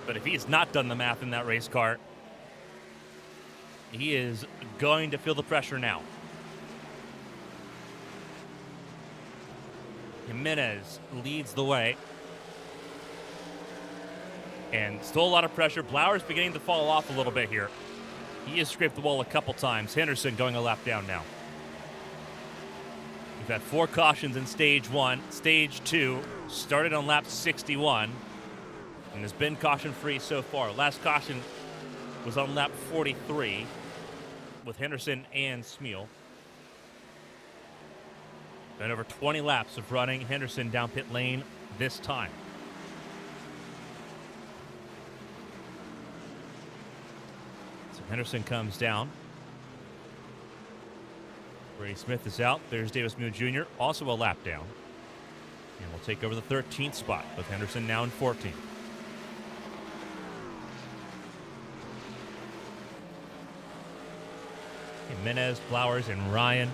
But if he has not done the math in that race car, he is going to feel the pressure now. Jimenez leads the way. And still a lot of pressure. Blauer's beginning to fall off a little bit here. He has scraped the wall a couple times. Henderson going a lap down now. We've had 4 cautions in stage 1. Stage 2 started on lap 61 and has been caution-free so far. Last caution was on lap 43 with Henderson and Smeal. Been over 20 laps of running Henderson down pit lane this time. So Henderson comes down. Brady Smith is out. There's Davis Muir Jr., also a lap down. And will take over the 13th spot with Henderson now in 14th. Jimenez, Flowers, and Ryan,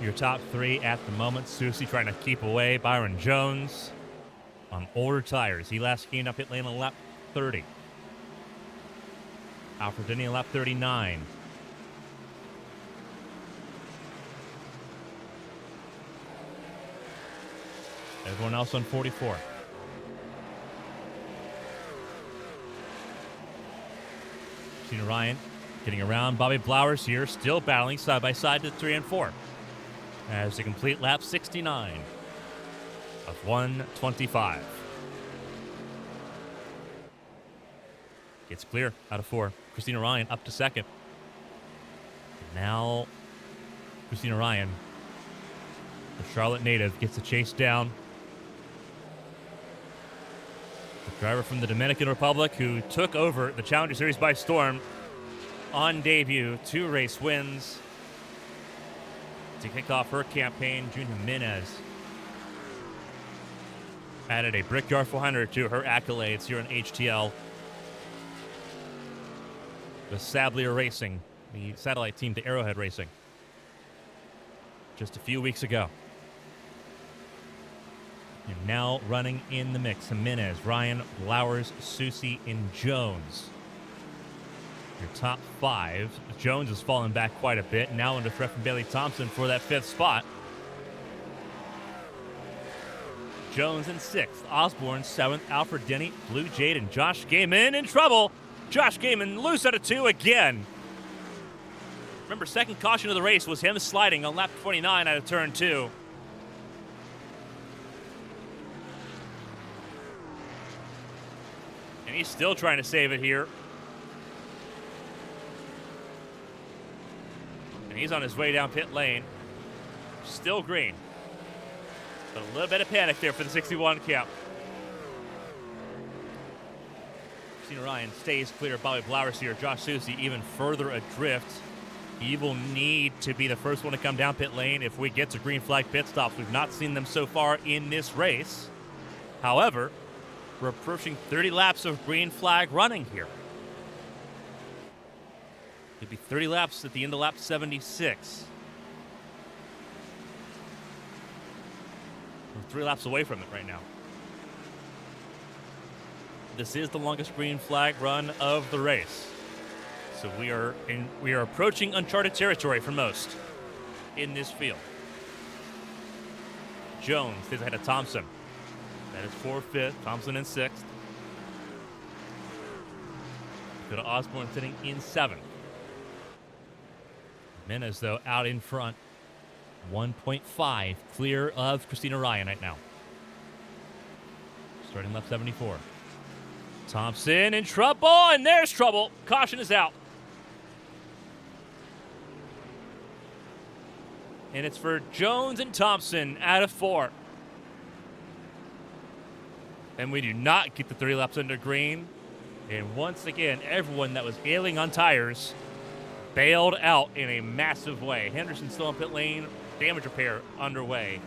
your top 3 at the moment. Susie trying to keep away Byron Jones on older tires. He last came up pit lane on lap 30. Alfredini on lap 39. Everyone else on 44. Gina Ryan getting around Bobby Blowers here, still battling side by side to 3 and 4. As they complete lap 69 of 125. Gets clear out of 4. Christina Ryan up to 2nd. Now Christina Ryan, the Charlotte native, gets the chase down. The driver from the Dominican Republic who took over the Challenger Series by storm on debut, 2 race wins. To kick off her campaign, June Jimenez added a Brickyard 400 to her accolades here in HTL. The Sablier Racing, the satellite team to Arrowhead Racing, just a few weeks ago. And now running in the mix, Jimenez, Ryan, Blowers, Susie, and Jones. Your top 5. Jones has fallen back quite a bit. Now under threat from Bailey Thompson for that 5th spot. Jones in 6th. Osborne 7th. Alfred Denny, Blue Jade, and Josh Gaiman in trouble. Josh Gaiman loose out of 2 again. Remember, second caution of the race was him sliding on lap 29 out of turn 2. And he's still trying to save it here. And he's on his way down pit lane. Still green. But a little bit of panic there for the 61 count. Sienna Ryan stays clear of Bobby Blowers here. Josh Susie even further adrift. He will need to be the first one to come down pit lane if we get to green flag pit stops. We've not seen them so far in this race. However, we're approaching 30 laps of green flag running here. It'll be 30 laps at the end of lap 76. We're 3 laps away from it right now. This is the longest green flag run of the race. So we are approaching uncharted territory for most in this field. Jones stays ahead of Thompson. That is 4th, 5th. Thompson in 6th. Go to Osborne sitting in 7th. Menas, though, out in front. 1.5 clear of Christina Ryan right now. Starting lap 74. Thompson in trouble, and there's trouble. Caution is out. And it's for Jones and Thompson out of 4. And we do not get the 30 laps under green. And once again, everyone that was ailing on tires bailed out in a massive way. Henderson still in pit lane. Damage repair underway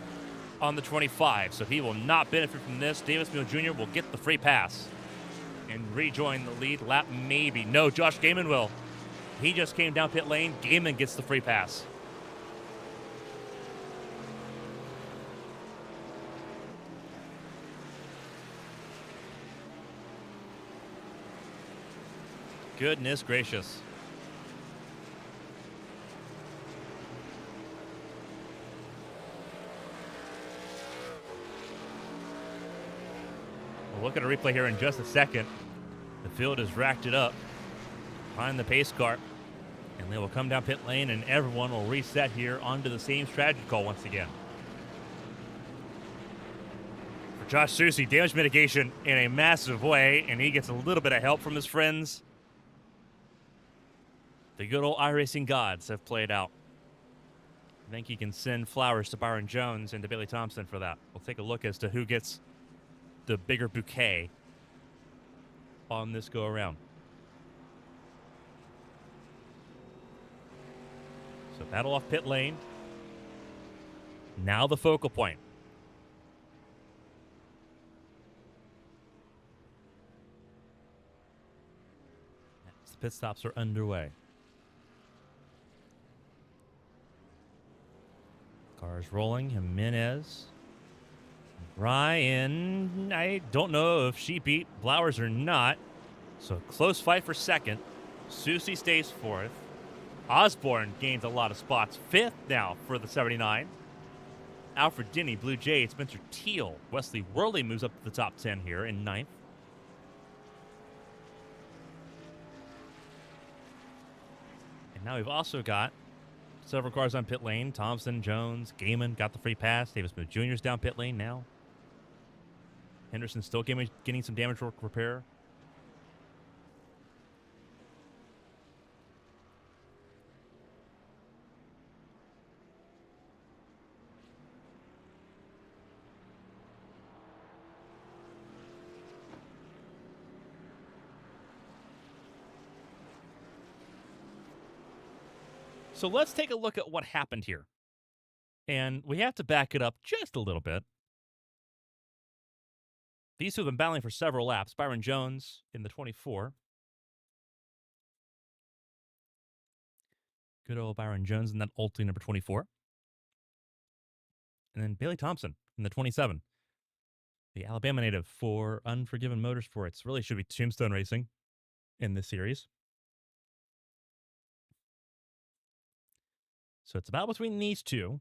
on the 25. So he will not benefit from this. Davis Mills Jr. will get the free pass and rejoin the lead lap maybe. No, Josh Gaiman will. He just came down pit lane. Gaiman gets the free pass. Goodness gracious. We'll look at a replay here in just a second. The field has racked it up behind the pace car. And they will come down pit lane and everyone will reset here onto the same strategy call once again. For Josh Susie, damage mitigation in a massive way, and he gets a little bit of help from his friends. The good old iRacing gods have played out. I think he can send flowers to Byron Jones and to Bailey Thompson for that. We'll take a look as to who gets the bigger bouquet on this go around. So battle off pit lane. Now the focal point. As the pit stops are underway. Cars rolling. Jimenez. Ryan, I don't know if she beat Blowers or not. So close fight for 2nd. Susie stays 4th. Osborne gains a lot of spots. 5th now for the 79. Alfred Denny, Blue Jade, Spencer Teal. Wesley Worley moves up to the top 10 here in 9th. And now we've also got several cars on pit lane. Thompson, Jones, Gaiman got the free pass. Davis Smith Jr.'s down pit lane now. Henderson still getting some damage work repair. So let's take a look at what happened here. And we have to back it up just a little bit. These two have been battling for several laps. Byron Jones in the 24. Good old Byron Jones in that ulti number 24. And then Bailey Thompson in the 27. The Alabama native for Unforgiven Motorsports. Really should be Tombstone Racing in this series. So it's about between these two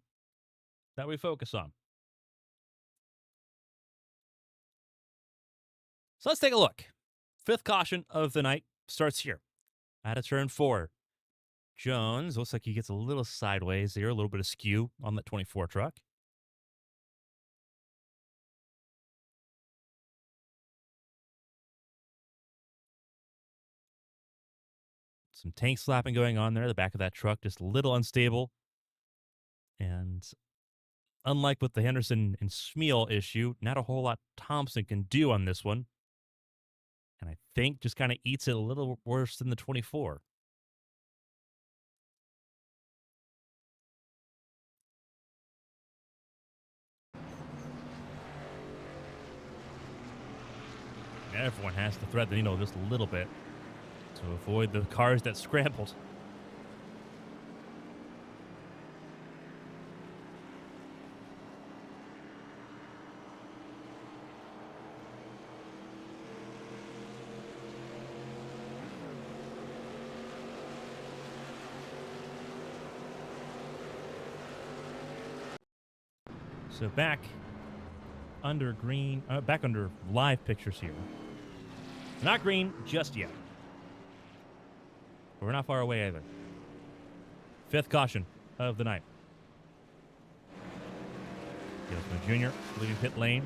that we focus on. So let's take a look. 5th caution of the night starts here. At a turn 4. Jones looks like he gets a little sideways there, a little bit of skew on that 24 truck. Some tank slapping going on there. The back of that truck just a little unstable. And unlike with the Henderson and Schmiel issue, not a whole lot Thompson can do on this one. And I think just kind of eats it a little worse than the 24. Everyone has to thread the needle just a little bit to avoid the cars that scrambled. So back under green, back under live pictures here. Not green just yet. But we're not far away either. Fifth caution of the night. Gilsman Jr. leaving pit lane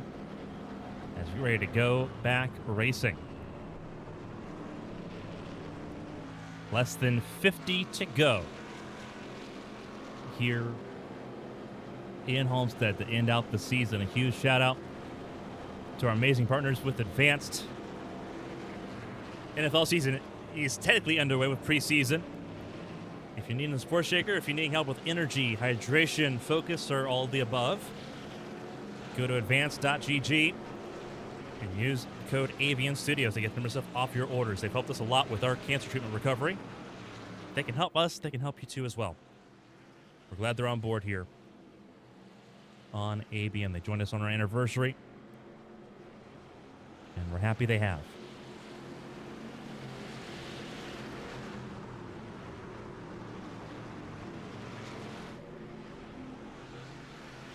as we're ready to go back racing. Less than 50 to go here in Homestead to end out the season. A huge shout out to our amazing partners with Advanced. NFL season is technically underway with preseason. If you're needing a sports shaker, if you're needing help with energy, hydration, focus, or all of the above, go to advanced.gg and use the code Avian Studios to get 10% off your orders. They've helped us a lot with our cancer treatment recovery. They can help us. They can help you too as well. We're glad they're on board here on ABM. They joined us on our anniversary, and we're happy they have.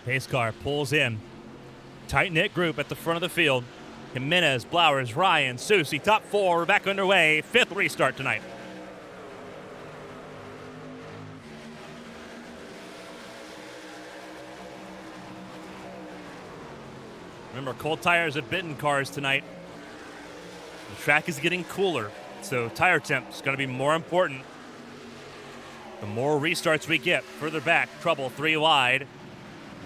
Pace car pulls in. Tight-knit group at the front of the field. Jimenez, Blowers, Ryan, Susie, top four. We're back underway. Fifth restart tonight. Remember, cold tires have bitten cars tonight. The track is getting cooler, so tire temp is going to be more important. The more restarts we get, further back, trouble, 3 wide.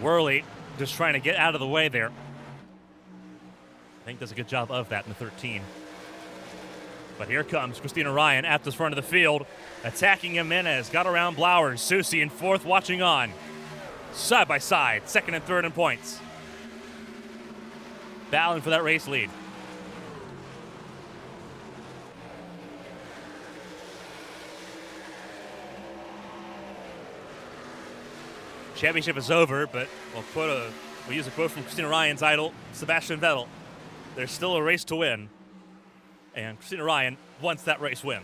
Worley just trying to get out of the way there. I think does a good job of that in the 13. But here comes Christina Ryan at the front of the field, attacking Jimenez. Got around Blowers. Susie in fourth, watching on. Side by side, second and third in points. Battling for that race lead. Championship is over, but we'll use a quote from Christina Ryan's idol, Sebastian Vettel. There's still a race to win, and Christina Ryan wants that race win.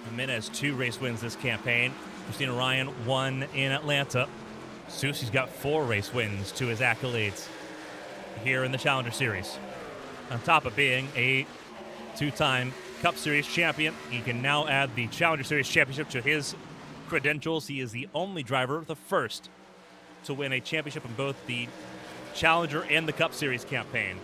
Jimenez 2 race wins this campaign. Christina Ryan 1 in Atlanta. Susie's got 4 race wins to his accolades here in the Challenger Series. On top of being a 2-time Cup Series champion, he can now add the Challenger Series championship to his credentials. He is the only driver, the first, to win a championship in both the Challenger and the Cup Series campaign.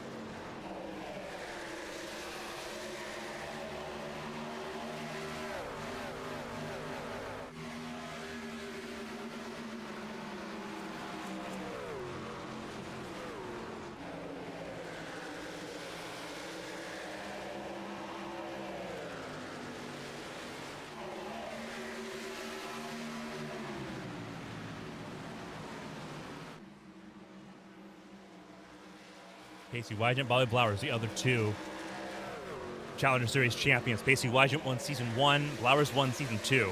Pacey Wygant, Bobby Blowers, the other 2 Challenger Series champions. Pacey Wygant won Season 1, Blowers won Season 2.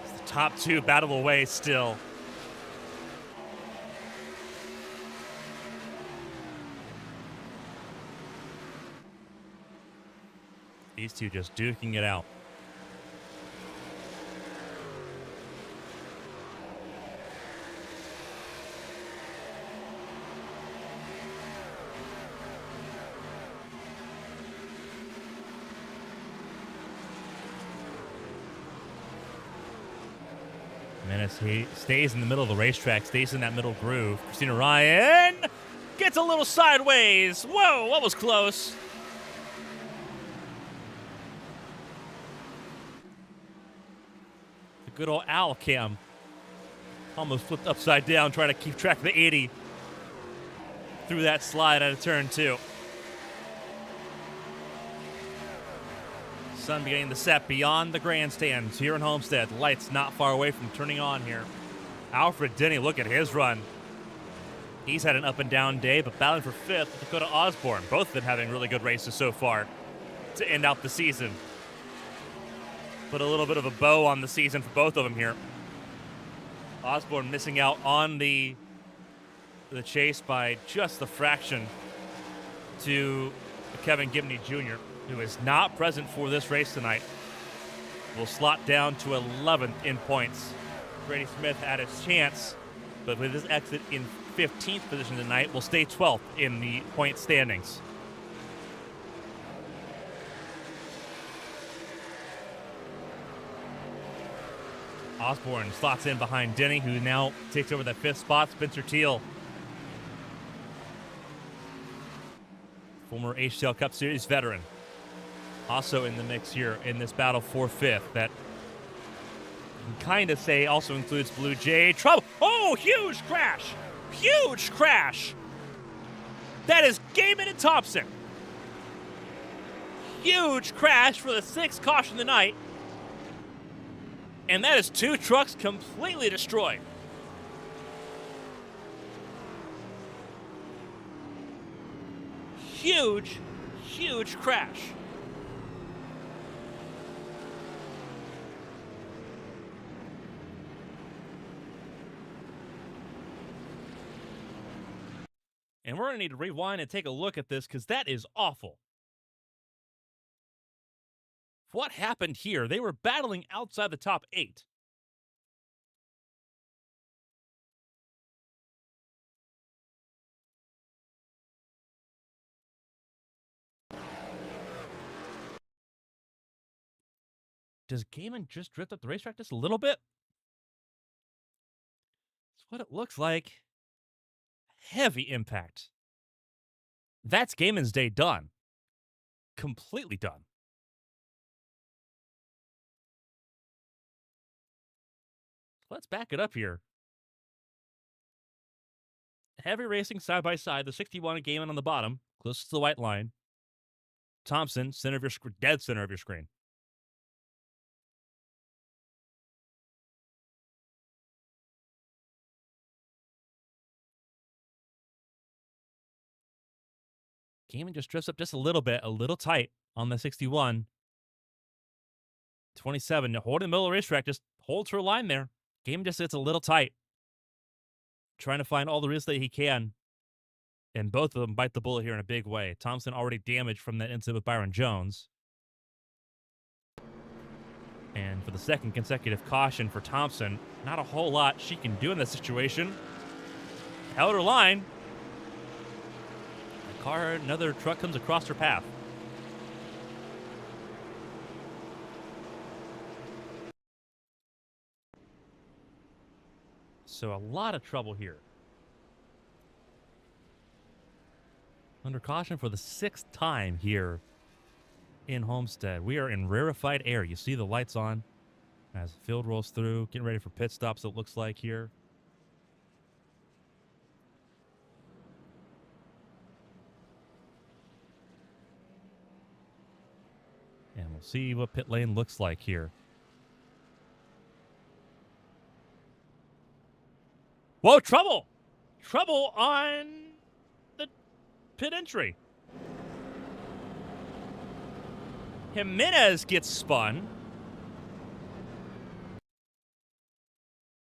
It's the top 2 battle away still. These 2 just duking it out. Menace he stays in the middle of the racetrack, stays in that middle groove. Christina Ryan gets a little sideways. Whoa, that was close. The good old owl cam. Almost flipped upside down trying to keep track of the 80 through that slide out of turn 2. Sun beginning to set beyond the grandstands here in Homestead. Lights not far away from turning on here. Alfred Denny, look at his run. He's had an up and down day, but battling for 5th with Dakota Osborne. Both of them having really good races so far to end out the season. Put a little bit of a bow on the season for both of them here. Osborne missing out on the chase by just the fraction to Kevin Gibney Jr., who is not present for this race tonight. Will slot down to 11th in points. Brady Smith had his chance, but with his exit in 15th position tonight, will stay 12th in the point standings. Osborne slots in behind Denny, who now takes over that 5th spot. Spencer Teal, former HTL Cup Series veteran, also in the mix here in this battle for 5th. That you can kind of say also includes Blue Jay. Trouble! Oh, huge crash! Huge crash! That is Gaiman and Thompson. Huge crash for the 6th caution of the night. And that is 2 trucks completely destroyed. Huge, huge crash. And we're going to need to rewind and take a look at this because that is awful. What happened here? They were battling outside the top 8. Does Gaiman just drift up the racetrack just a little bit? That's what it looks like. Heavy impact. That's Gaiman's day done. Completely done. Let's back it up here. Heavy racing side by side. The 61 Gaiman on the bottom, closest to the white line. Thompson, center of your dead center of your screen. Gaiman just drifts up just a little bit, a little tight on the 61. 27, holding the middle of the racetrack, just holds her line there. Gaiman just gets a little tight. Trying to find all the real estate he can. And both of them bite the bullet here in a big way. Thompson already damaged from that incident with Byron Jones. And for the 2nd consecutive caution for Thompson, not a whole lot she can do in this situation. Held her line. A car, another truck comes across her path. So a lot of trouble here. Under caution for the 6th time here in Homestead. We are in rarefied air. You see the lights on as the field rolls through, getting ready for pit stops, it looks like here. And we'll see what pit lane looks like here. Whoa, trouble! Trouble on the pit entry. Jimenez gets spun.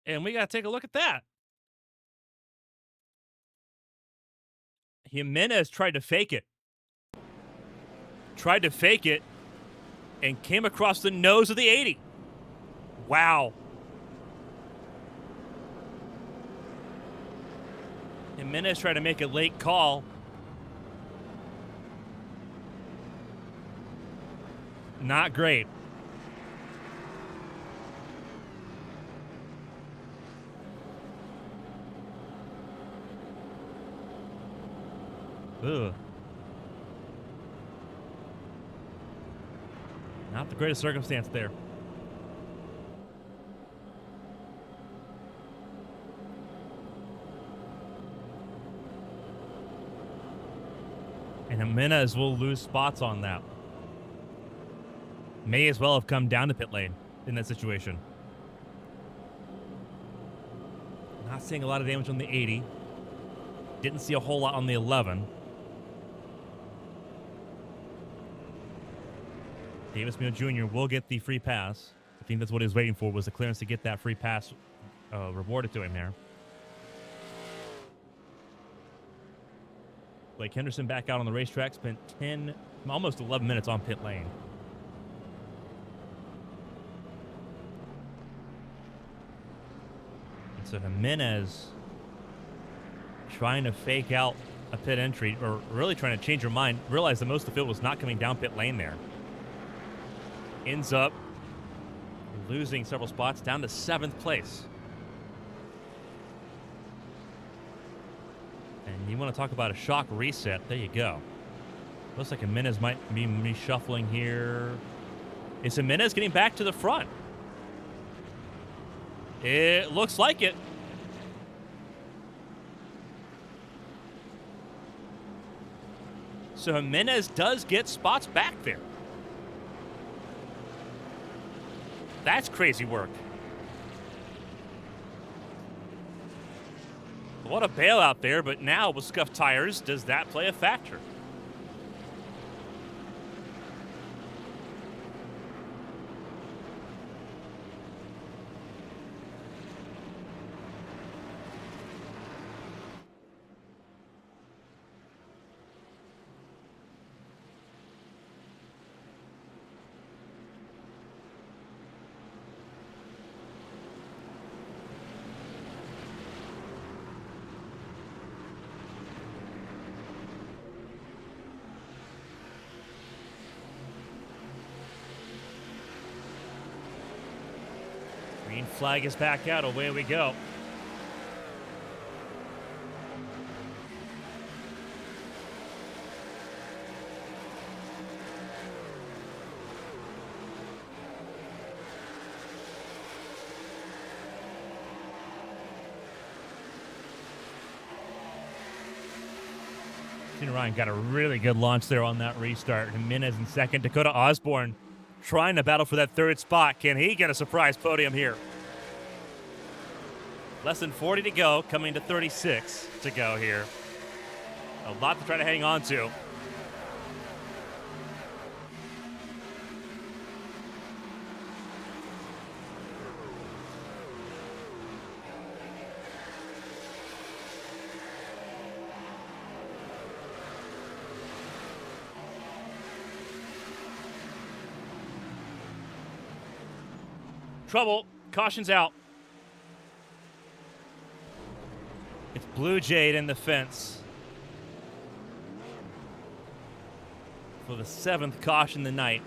And we got to take a look at that. Jimenez tried to fake it. Tried to fake it and came across the nose of the 80. Wow. Jimenez tried to make a late call. Not great. Ugh. Not the greatest circumstance there. And Jimenez will lose spots on that. May as well have come down to pit lane in that situation. Not seeing a lot of damage on the 80. Didn't see a whole lot on the 11. Davis Mills Jr. will get the free pass. I think that's what he was waiting for, was the clearance to get that free pass rewarded to him there. Blake Henderson back out on the racetrack, spent 10, almost 11 minutes on pit lane. And so Jimenez trying to fake out a pit entry, or really trying to change her mind, realized that most of the field was not coming down pit lane there. Ends up losing several spots, down to 7th place. And you want to talk about a shock reset, there you go. Looks like Jimenez might be reshuffling here. Is Jimenez getting back to the front? It looks like it. So Jimenez does get spots back there. That's crazy work. What a bailout there, but now with scuffed tires, does that play a factor? Green flag is back out. Away we go. Ryan got a really good launch there on that restart. Jimenez in second. Dakota Osborne trying to battle for that 3rd spot. Can he get a surprise podium here? Less than 40 to go, coming to 36 to go here. A lot to try to hang on to. Trouble. Caution's out. It's Blue Jade in the fence for the 7th caution of the night.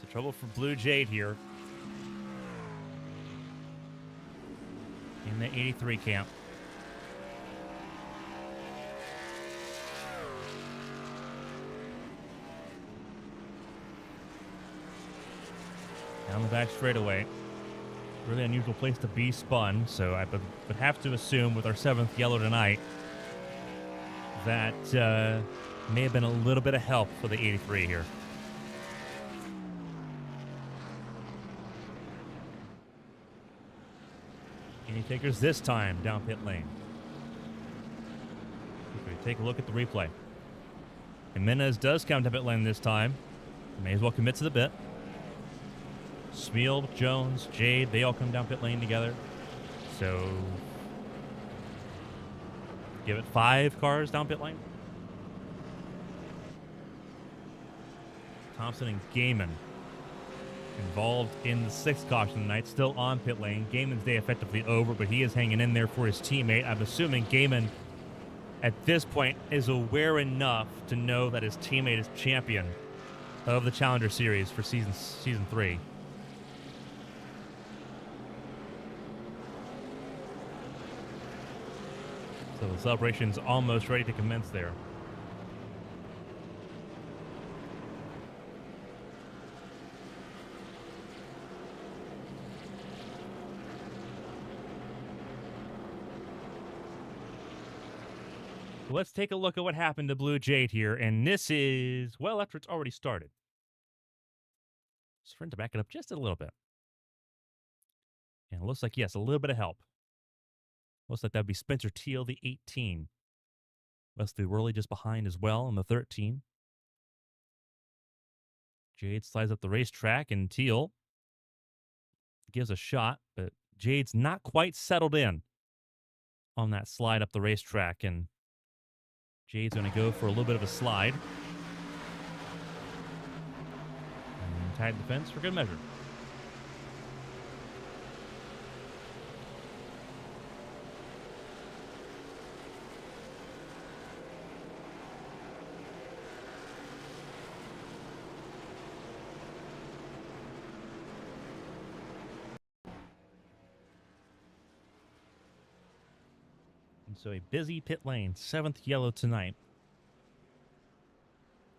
So trouble for Blue Jade here in the 83 camp. Down the back straightaway. Really unusual place to be spun, so I would have to assume with our 7th yellow tonight that may have been a little bit of help for the 83 here. Any takers this time down pit lane. If we take a look at the replay. Jimenez does come to pit lane this time. May as well commit to the bit. Smeal, Jones, Jade, they all come down pit lane together. So, give it 5 cars down pit lane. Thompson and Gaiman involved in the 6th caution tonight, still on pit lane. Gaiman's day effectively over, but he is hanging in there for his teammate. I'm assuming Gaiman, at this point, is aware enough to know that his teammate is champion of the Challenger Series for season 3. So the celebration's almost ready to commence there. Let's take a look at what happened to Blue Jade here, and this is, well, after it's already started. Just for him to back it up just a little bit. And it looks like, yes, a little bit of help. Looks like that'd be Spencer Teal, the 18. Wesley Worley just behind as well in the 13. Jade slides up the racetrack, and Teal gives a shot, but Jade's not quite settled in on that slide up the racetrack, and Jade's going to go for a little bit of a slide. And tight defense for good measure. And so a busy pit lane, 7th yellow tonight.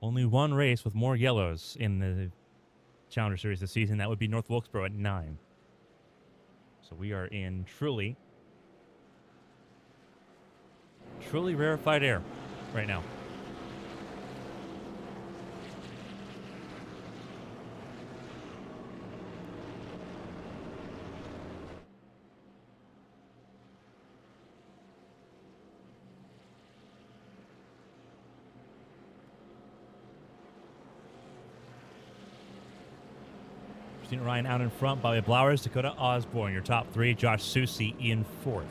Only one race with more yellows in the Challenger Series this season. That would be North Wilkesboro at 9. So we are in truly rarefied air right now. Christina Ryan out in front, Bobby Blowers, Dakota Osborne, your top 3, Josh Susie in 4th.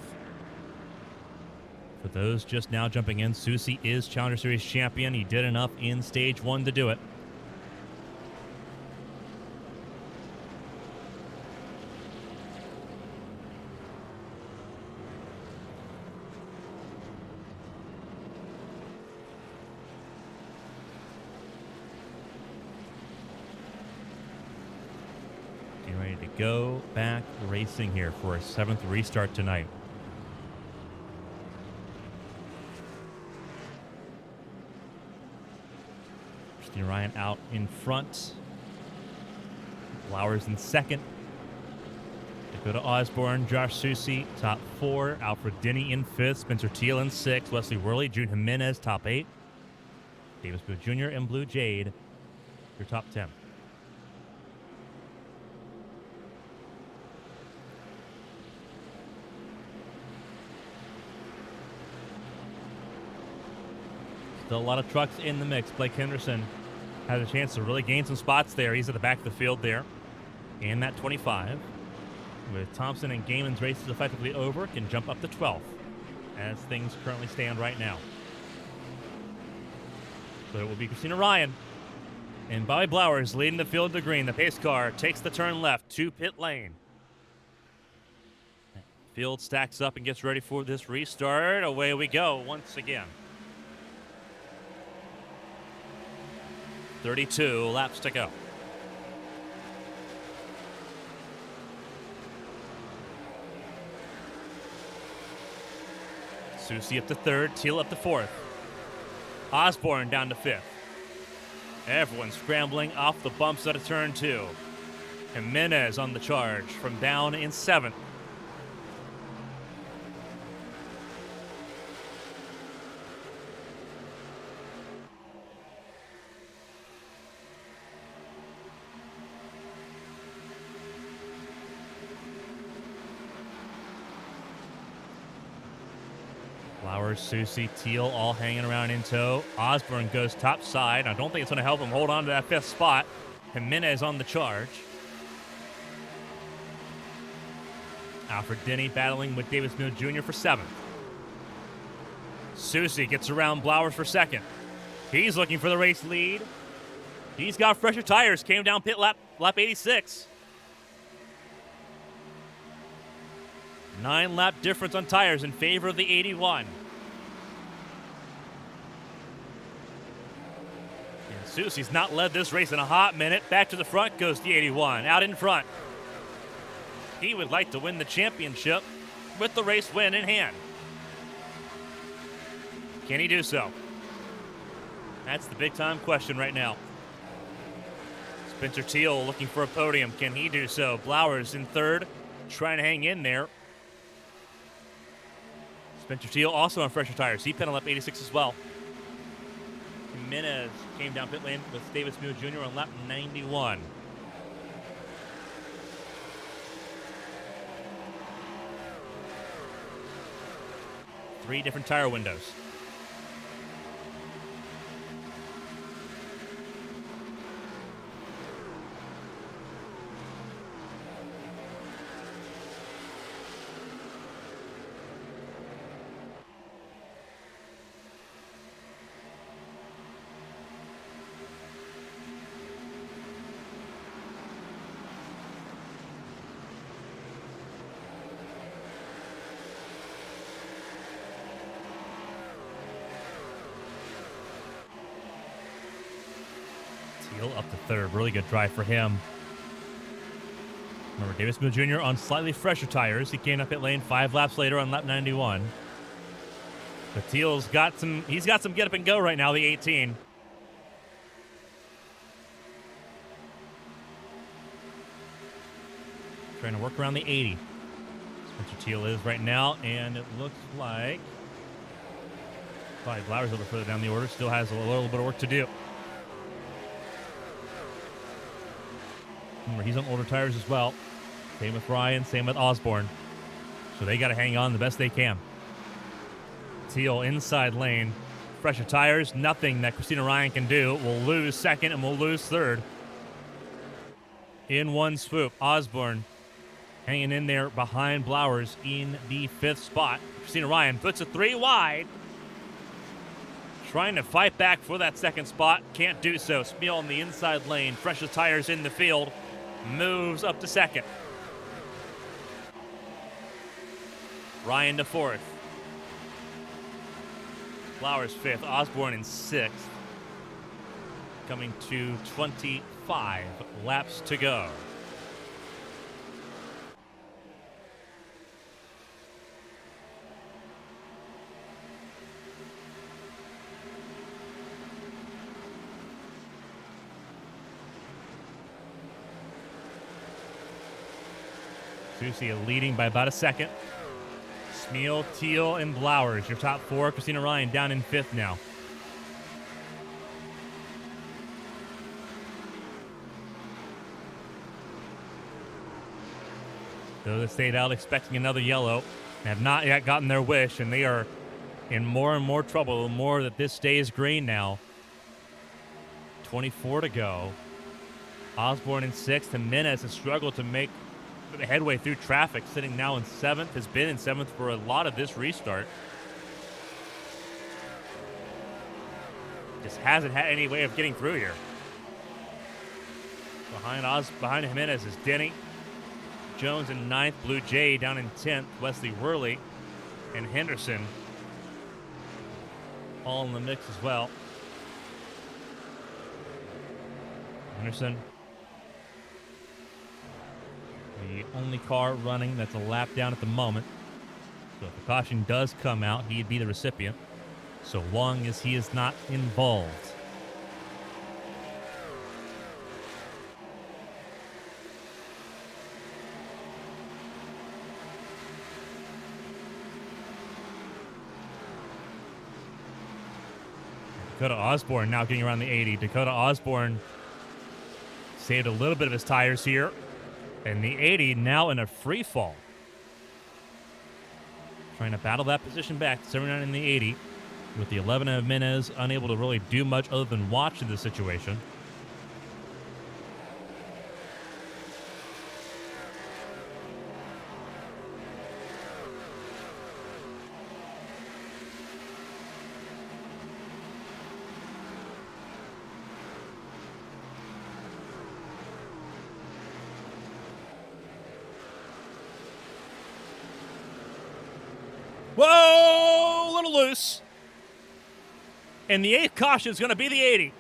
For those just now jumping in, Susie is Challenger Series champion. He did enough in Stage 1 to do it. Getting ready to go back racing here for a 7th restart tonight. Christina Ryan out in front. Flowers in 2nd. Dakota Osborne, Josh Susie, top 4. Alfred Denny in 5th. Spencer Teal in 6th. Wesley Worley, June Jimenez, top 8. Davis Booth Jr. and Blue Jade, your top 10. Still a lot of trucks in the mix. Blake Henderson has a chance to really gain some spots there. He's at the back of the field there. And that 25, with Thompson and Gaiman's races effectively over, can jump up to 12th as things currently stand right now. So it will be Christina Ryan and Bobby Blowers leading the field to green. The pace car takes the turn left to pit lane. Field stacks up and gets ready for this restart. Away we go once again. 32 laps to go. Susie up to 3rd, Teal up to 4th. Osborne down to 5th. Everyone scrambling off the bumps out of turn 2. Jimenez on the charge from down in 7th. Flowers, Susie, Teal all hanging around in tow. Osborne goes top side. I don't think it's going to help him hold on to that 5th spot. Jimenez on the charge. Alfred Denny battling with Davis Mills Jr. for 7th. Susie gets around Blowers for 2nd. He's looking for the race lead. He's got fresher tires. Came down pit lap 86. 9-lap difference on tires in favor of the 81. And Susie's not led this race in a hot minute. Back to the front goes the 81. Out in front. He would like to win the championship with the race win in hand. Can he do so? That's the big-time question right now. Spencer Teal looking for a podium. Can he do so? Blowers in third, trying to hang in there. Spencer Teal also on fresher tires. He pedaled up 86 as well. Jimenez came down pit lane with Davis Mills Jr. on lap 91. Three different tire windows. Up to third. Really good drive for him. Remember, Davis Mills Jr. on slightly fresher tires. He came up pit lane 5 laps later on lap 91. But Teal's got some, he's got some get up and go right now, the 18. Trying to work around the 80. Spencer Teal is right now, and it looks like probably Blowers a little further down the order. Still has a little bit of work to do. Remember, he's on older tires as well. Same with Ryan, same with Osborne. So they got to hang on the best they can. Teal inside lane. Fresher tires, nothing that Christina Ryan can do. We'll lose second and we'll lose third. In one swoop, Osborne hanging in there behind Blowers in the 5th spot. Christina Ryan puts a 3 wide. Trying to fight back for that second spot. Can't do so. Smeal in the inside lane. Fresher tires in the field. Moves up to second. Ryan to 4th. Flowers 5th. Osborne in 6th. Coming to 25 laps to go. Susie leading by about a second. Smeal, Teal, and Blowers, your top 4. Christina Ryan down in 5th now. Though they stayed out expecting another yellow, have not yet gotten their wish, and they are in more and more trouble the more that this stays green now. 24 to go. Osborne in 6th. Jimenez has struggled to make the headway through traffic, sitting now in 7th, has been in 7th for a lot of this restart. Just hasn't had any way of getting through here. Behind Jimenez is Denny. Jones in 9th, Blue Jay down in 10th, Wesley Worley and Henderson all in the mix as well. Henderson, the only car running that's a lap down at the moment. So if a caution does come out, he'd be the recipient, so long as he is not involved. Dakota Osborne now getting around the 80. Dakota Osborne saved a little bit of his tires here. And the 80 now in a free fall. Trying to battle that position back. 79 in the 80. With the 11 of Jimenez unable to really do much other than watch the situation. Whoa, a little loose. And the 8th caution is going to be the 80.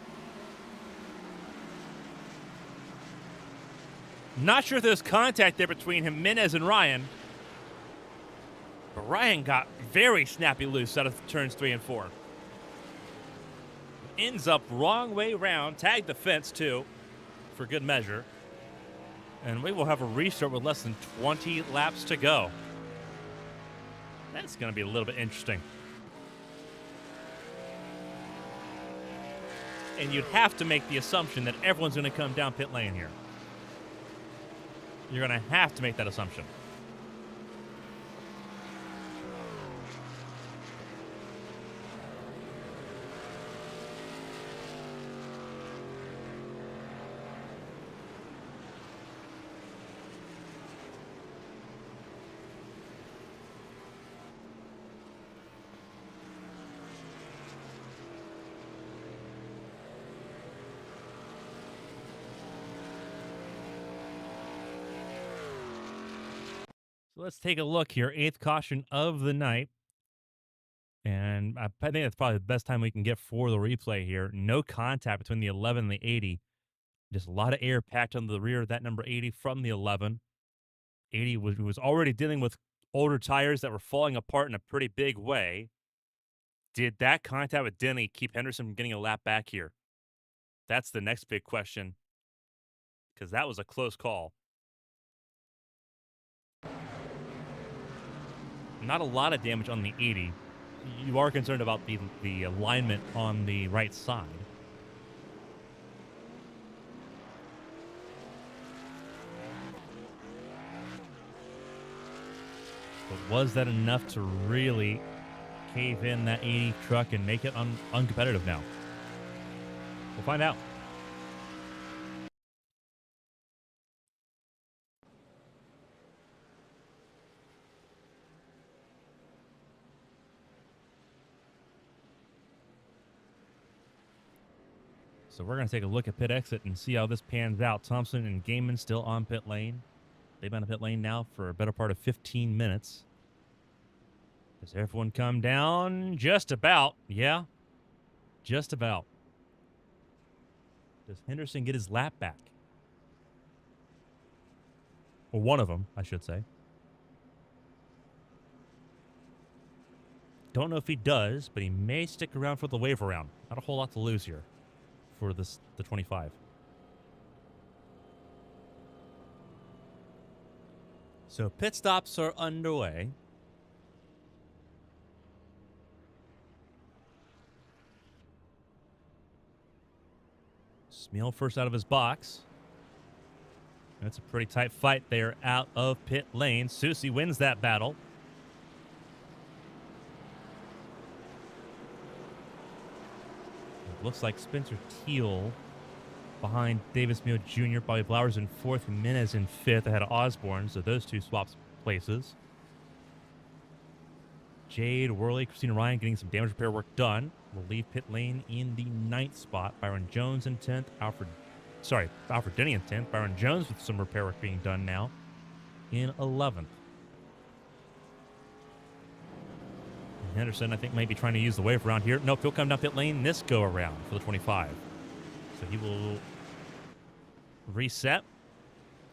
Not sure if there's contact there between Jimenez and Ryan. But Ryan got very snappy loose out of turns 3 and 4. ends up wrong way round, tagged the fence too, for good measure. And we will have a restart with less than 20 laps to go. That's going to be a little bit interesting. And you'd have to make the assumption that everyone's going to come down pit lane here. You're going to have to make that assumption. So let's take a look here. 8th caution of the night. And I think that's probably the best time we can get for the replay here. No contact between the 11 and the 80. Just a lot of air packed on the rear of that number 80 from the 11. 80 was already dealing with older tires that were falling apart in a pretty big way. Did that contact with Denny keep Henderson from getting a lap back here? That's the next big question, because that was a close call. Not a lot of damage on the 80. You are concerned about the alignment on the right side. But was that enough to really cave in that 80 truck and make it uncompetitive now? We'll find out. So we're going to take a look at pit exit and see how this pans out. Thompson and Gaiman still on pit lane. They've been on pit lane now for a better part of 15 minutes. Does everyone come down? Just about. Yeah, just about. Does Henderson get his lap back? Or one of them, I should say. Don't know if he does, but he may stick around for the wave around. Not a whole lot to lose here for the 25. So pit stops are underway. Smeal first out of his box. That's a pretty tight fight there out of pit lane. Susie wins that battle. It looks like Spencer Teal behind Davis Meal Jr., Bobby Blowers in 4th, Jimenez in 5th ahead of Osborne, so those two swaps places. Jade Worley, Christina Ryan getting some damage repair work done. Will leave pit lane in the 9th spot. Byron Jones in 10th. Alfred Denny in 10th. Byron Jones with some repair work being done now in 11th. And Henderson, I think, may be trying to use the wave around here. Nope, he'll come down pit lane this go around for the 25. So he will reset,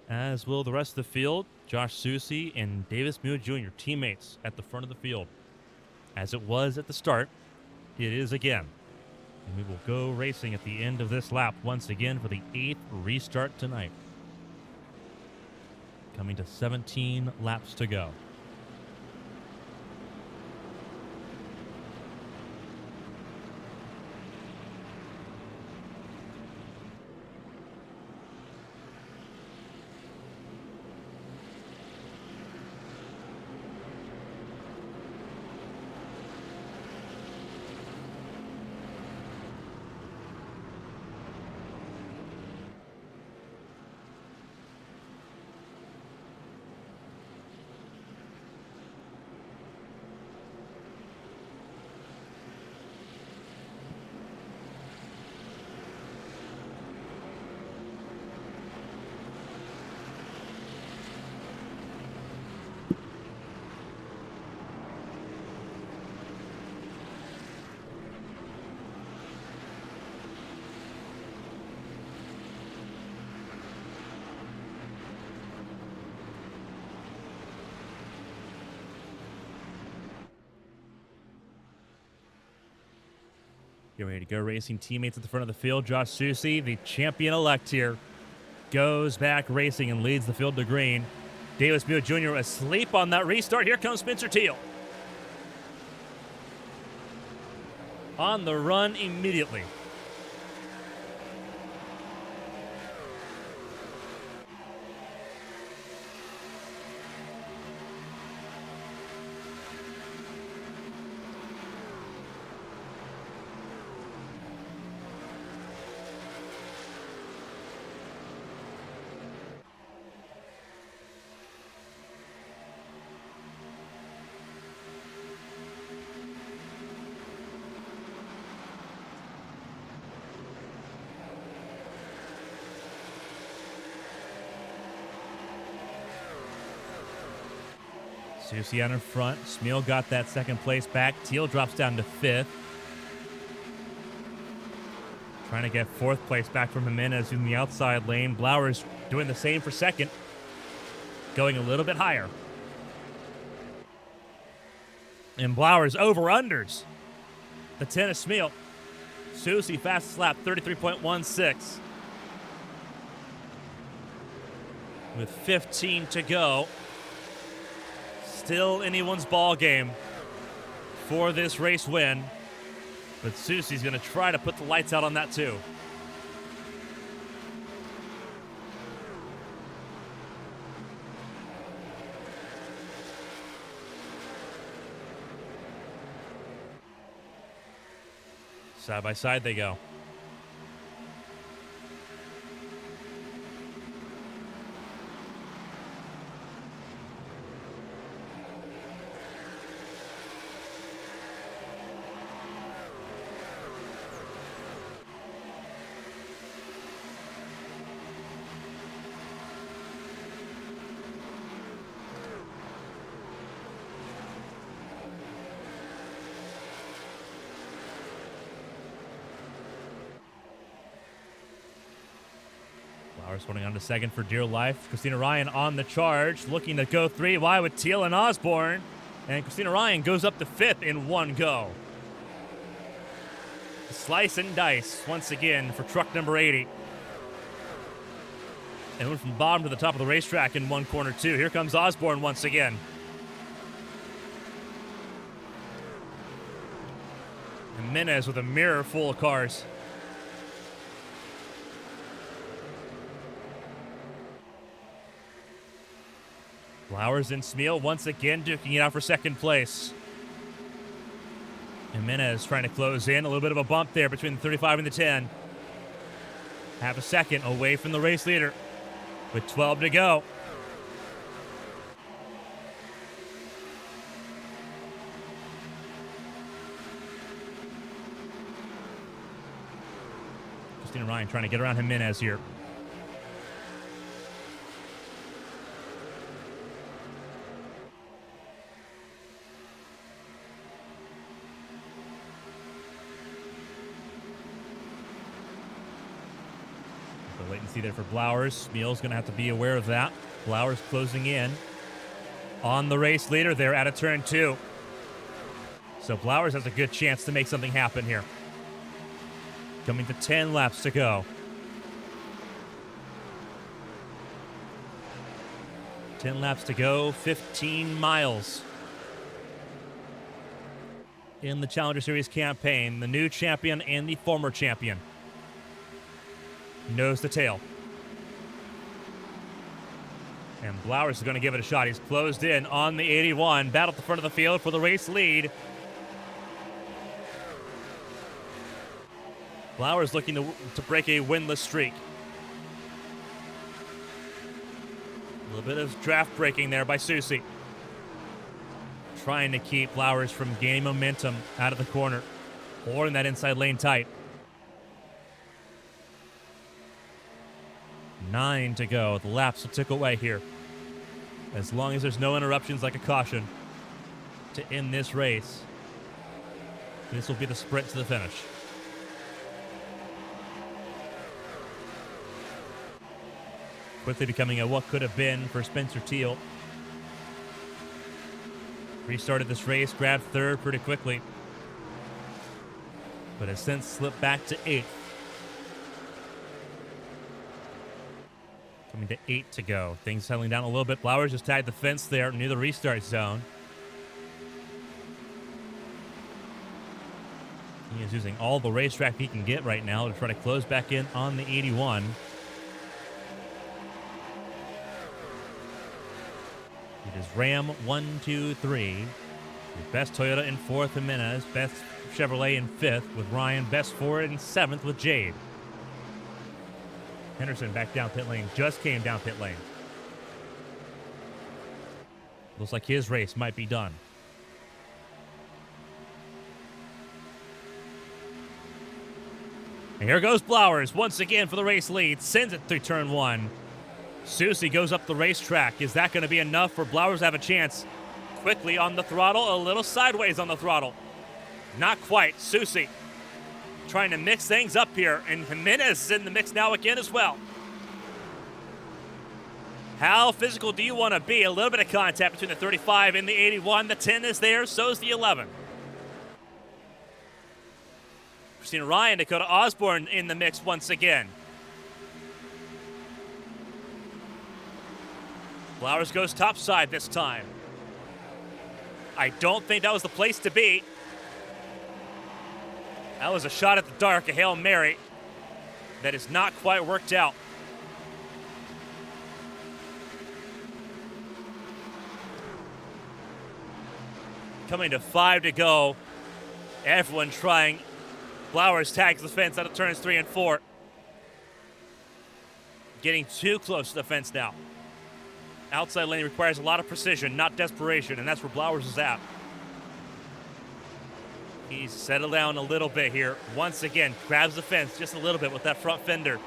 as will the rest of the field. Josh Susie and Davis Mew Jr., teammates at the front of the field. As it was at the start, it is again. And we will go racing at the end of this lap once again for the 8th restart tonight. Coming to 17 laps to go. Get ready to go racing. Teammates at the front of the field. Josh Susie, the champion-elect here, goes back racing and leads the field to green. Davis Muir Jr. asleep on that restart. Here comes Spencer Teal. On the run immediately. Susie on in front. Smeal got that second place back. Teal drops down to 5th. Trying to get 4th place back from Jimenez in the outside lane. Blowers doing the same for 2nd. Going a little bit higher. And Blowers over-unders the 10 of Smeal. Susie fastest lap, 33.16. With 15 to go. Still anyone's ball game for this race win. But Susie's going to try to put the lights out on that too. Side by side they go. Flowers holding on to 2nd for dear life. Christina Ryan on the charge, looking to go 3 wide with Teal and Osborne. And Christina Ryan goes up to 5th in one go. Slice and dice once again for truck number 80. And went from bottom to the top of the racetrack in one corner too. Here comes Osborne once again. Jimenez with a mirror full of cars. Flowers and Smeal once again duking it out for 2nd place. Jimenez trying to close in. A little bit of a bump there between the 35 and the 10. Half a second away from the race leader with 12 to go. Christina Ryan trying to get around Jimenez here. Wait and see there for Blowers. Smeal's going to have to be aware of that. Blowers closing in on the race leader there at a turn 2. So Blowers has a good chance to make something happen here. Coming to 10 laps to go. 10 laps to go, 15 miles. In the Challenger Series campaign, the new champion and the former champion. Nose to tail. And Blowers is going to give it a shot. He's closed in on the 81. Battle at the front of the field for the race lead. Blowers looking to break a winless streak. A little bit of draft breaking there by Susie. Trying to keep Blowers from gaining momentum out of the corner or in that inside lane tight. 9 to go. The laps will tick away here. As long as there's no interruptions like a caution to end this race, this will be the sprint to the finish. Quickly becoming a what could have been for Spencer Teal. Restarted this race, grabbed 3rd pretty quickly. but has since slipped back to 8th. Coming to 8 to go. Things settling down a little bit. Flowers just tagged the fence there near the restart zone. He is using all the racetrack he can get right now to try to close back in on the 81. It is Ram 1, 2, 3. With best Toyota in 4th, Jimenez. Best Chevrolet in 5th with Ryan. Best Ford in 7th with Jade. Henderson back down pit lane. Just came down pit lane. Looks like his race might be done. And here goes Blowers once again for the race lead. Sends it through turn 1. Susie goes up the racetrack. Is that going to be enough for Blowers to have a chance? Quickly on the throttle, a little sideways on the throttle. Not quite. Susie trying to mix things up here, and Jimenez is in the mix now again as well. How physical do you want to be? A little bit of contact between the 35 and the 81. The 10 is there, so is the 11. Christina Ryan, Dakota Osborne in the mix once again. Flowers goes topside this time. I don't think that was the place to be. That was a shot at the dark, a Hail Mary that is not quite worked out. Coming to 5 to go. Everyone trying. Flowers tags the fence out of turns 3 and 4. Getting too close to the fence now. Outside lane requires a lot of precision, not desperation, and that's where Blowers is at. He's settled down a little bit here. Once again, grabs the fence just a little bit with that front fender.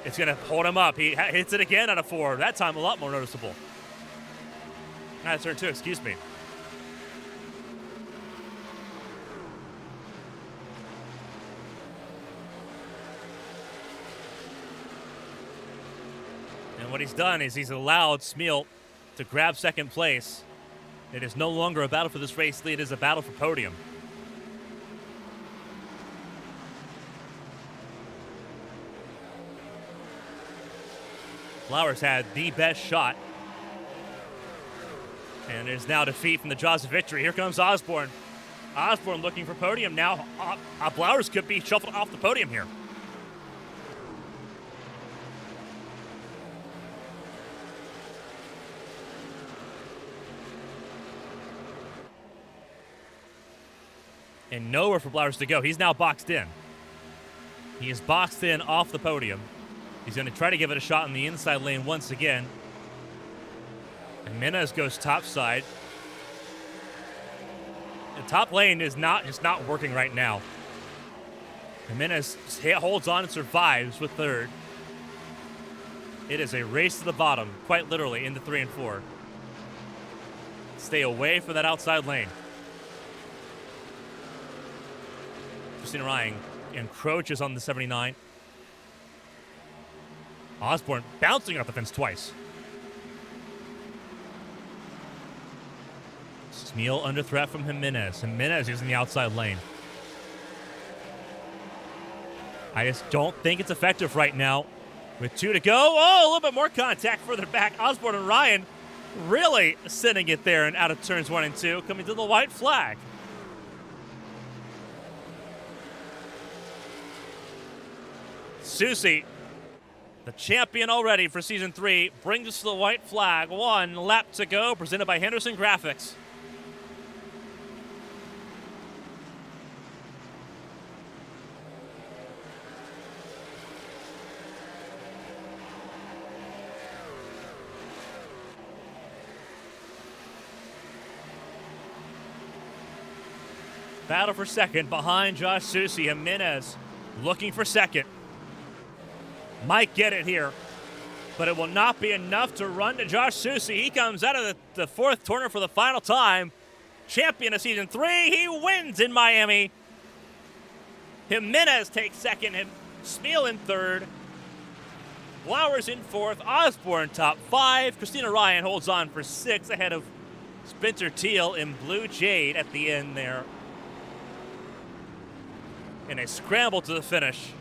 It's going to hold him up. He hits it again on a 4. That time a lot more noticeable. That's turn 2, excuse me. And what he's done is he's allowed Smeal to grab second place. It is no longer a battle for this race lead. It is a battle for podium. Flowers had the best shot. And there's now defeat from the jaws of victory. Here comes Osborne. Osborne looking for podium now. Blowers could be shuffled off the podium here. And nowhere for Blowers to go. He's now boxed in. He is boxed in off the podium. He's going to try to give it a shot in the inside lane once again. And Jimenez goes topside. The top lane is just not working right now. Jimenez holds on and survives with 3rd. It is a race to the bottom, quite literally, into 3 and 4. Stay away from that outside lane. Christina Ryan encroaches on the 79. Osborne bouncing off the fence twice. Smeal under threat from Jimenez. Jimenez using the outside lane. I just don't think it's effective right now. With 2 to go. Oh, a little bit more contact further back. Osborne and Ryan really sending it there and out of turns 1 and 2. Coming to the white flag. Susie, the champion already for Season 3, brings us to the white flag. 1 lap to go, presented by Henderson Graphics. Battle for second behind Josh Susie. Jimenez looking for second. Might get it here, but it will not be enough to run to Josh Susie. He comes out of the 4th corner for the final time. Champion of Season 3, he wins in Miami. Jimenez takes second, and Smeal in 3rd. Flowers in 4th, Osborne top 5. Christina Ryan holds on for 6th ahead of Spencer Teal in blue jade at the end there. in a scramble to the finish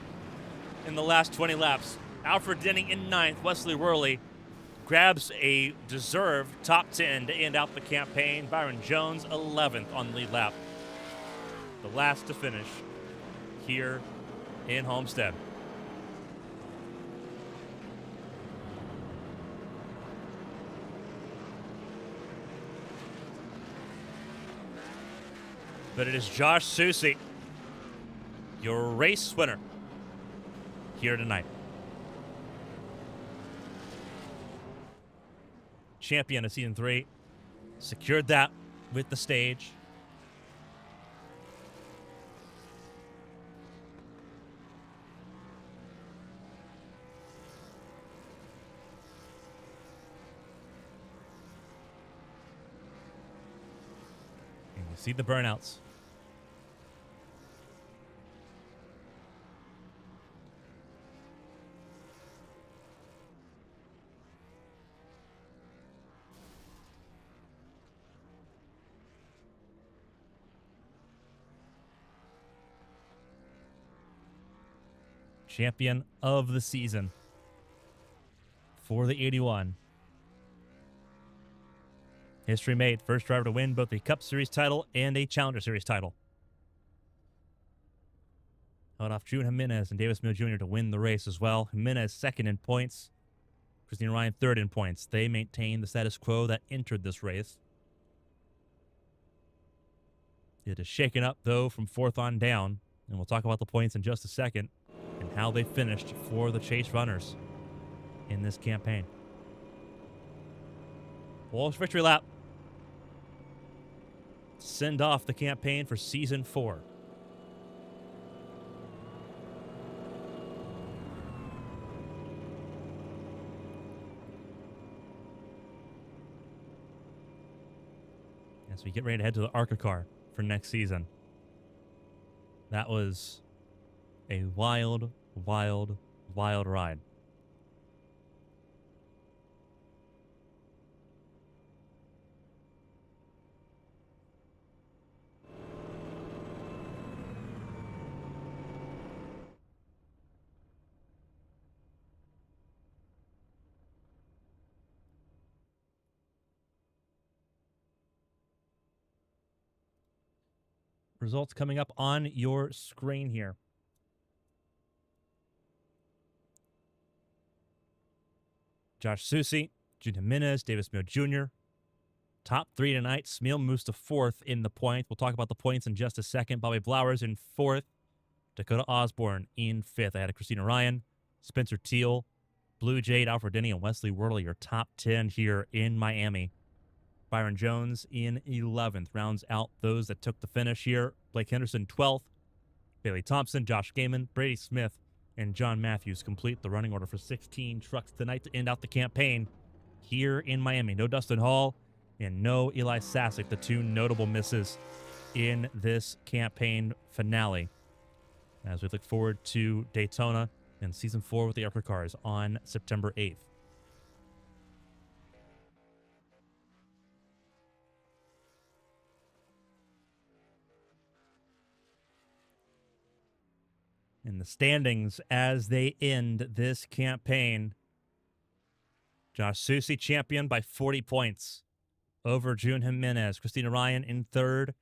in the last 20 laps. Alfred Denny in 9th. Wesley Worley grabs a deserved top 10 to end out the campaign. Byron Jones 11th on the lead lap. The last to finish here in Homestead. But it is Josh Susie, your race winner here tonight. Champion of Season 3. Secured that with the stage. And you see the burnouts. Champion of the season for the 81. History made. First driver to win both the Cup Series title and a Challenger Series title. Held off June Jimenez and Davis Mills Jr. to win the race as well. Jimenez second in points. Christina Ryan third in points. They maintain the status quo that entered this race. It is shaken up, though, from fourth on down. And we'll talk about the points in just a second and how they finished for the Chase runners in this campaign. Walsh victory lap. Send off the campaign for Season 4. As we get ready to head to the ARCA car for next season. That was a wild, wild, wild ride. Results coming up on your screen here. Josh Susie, June Jimenez, Davis Mills Jr. Top 3 tonight. Smeal moves to 4th in the points. We'll talk about the points in just a second. Bobby Blowers in 4th. Dakota Osborne in 5th. I had a Christina Ryan, Spencer Teal, Blue Jade, Alfred Denny, and Wesley Worley, your top 10 here in Miami. Byron Jones in 11th. Rounds out those that took the finish here. Blake Henderson 12th. Bailey Thompson, Josh Gaiman, Brady Smith, and John Matthews complete the running order for 16 trucks tonight to end out the campaign here in Miami. No Dustin Hall and no Eli Sasek, the two notable misses in this campaign finale. As we look forward to Daytona and Season 4 with the ARCA cars on September 8th. In the standings as they end this campaign, Josh Susie champion by 40 points over June Jimenez. Christina Ryan in 3rd.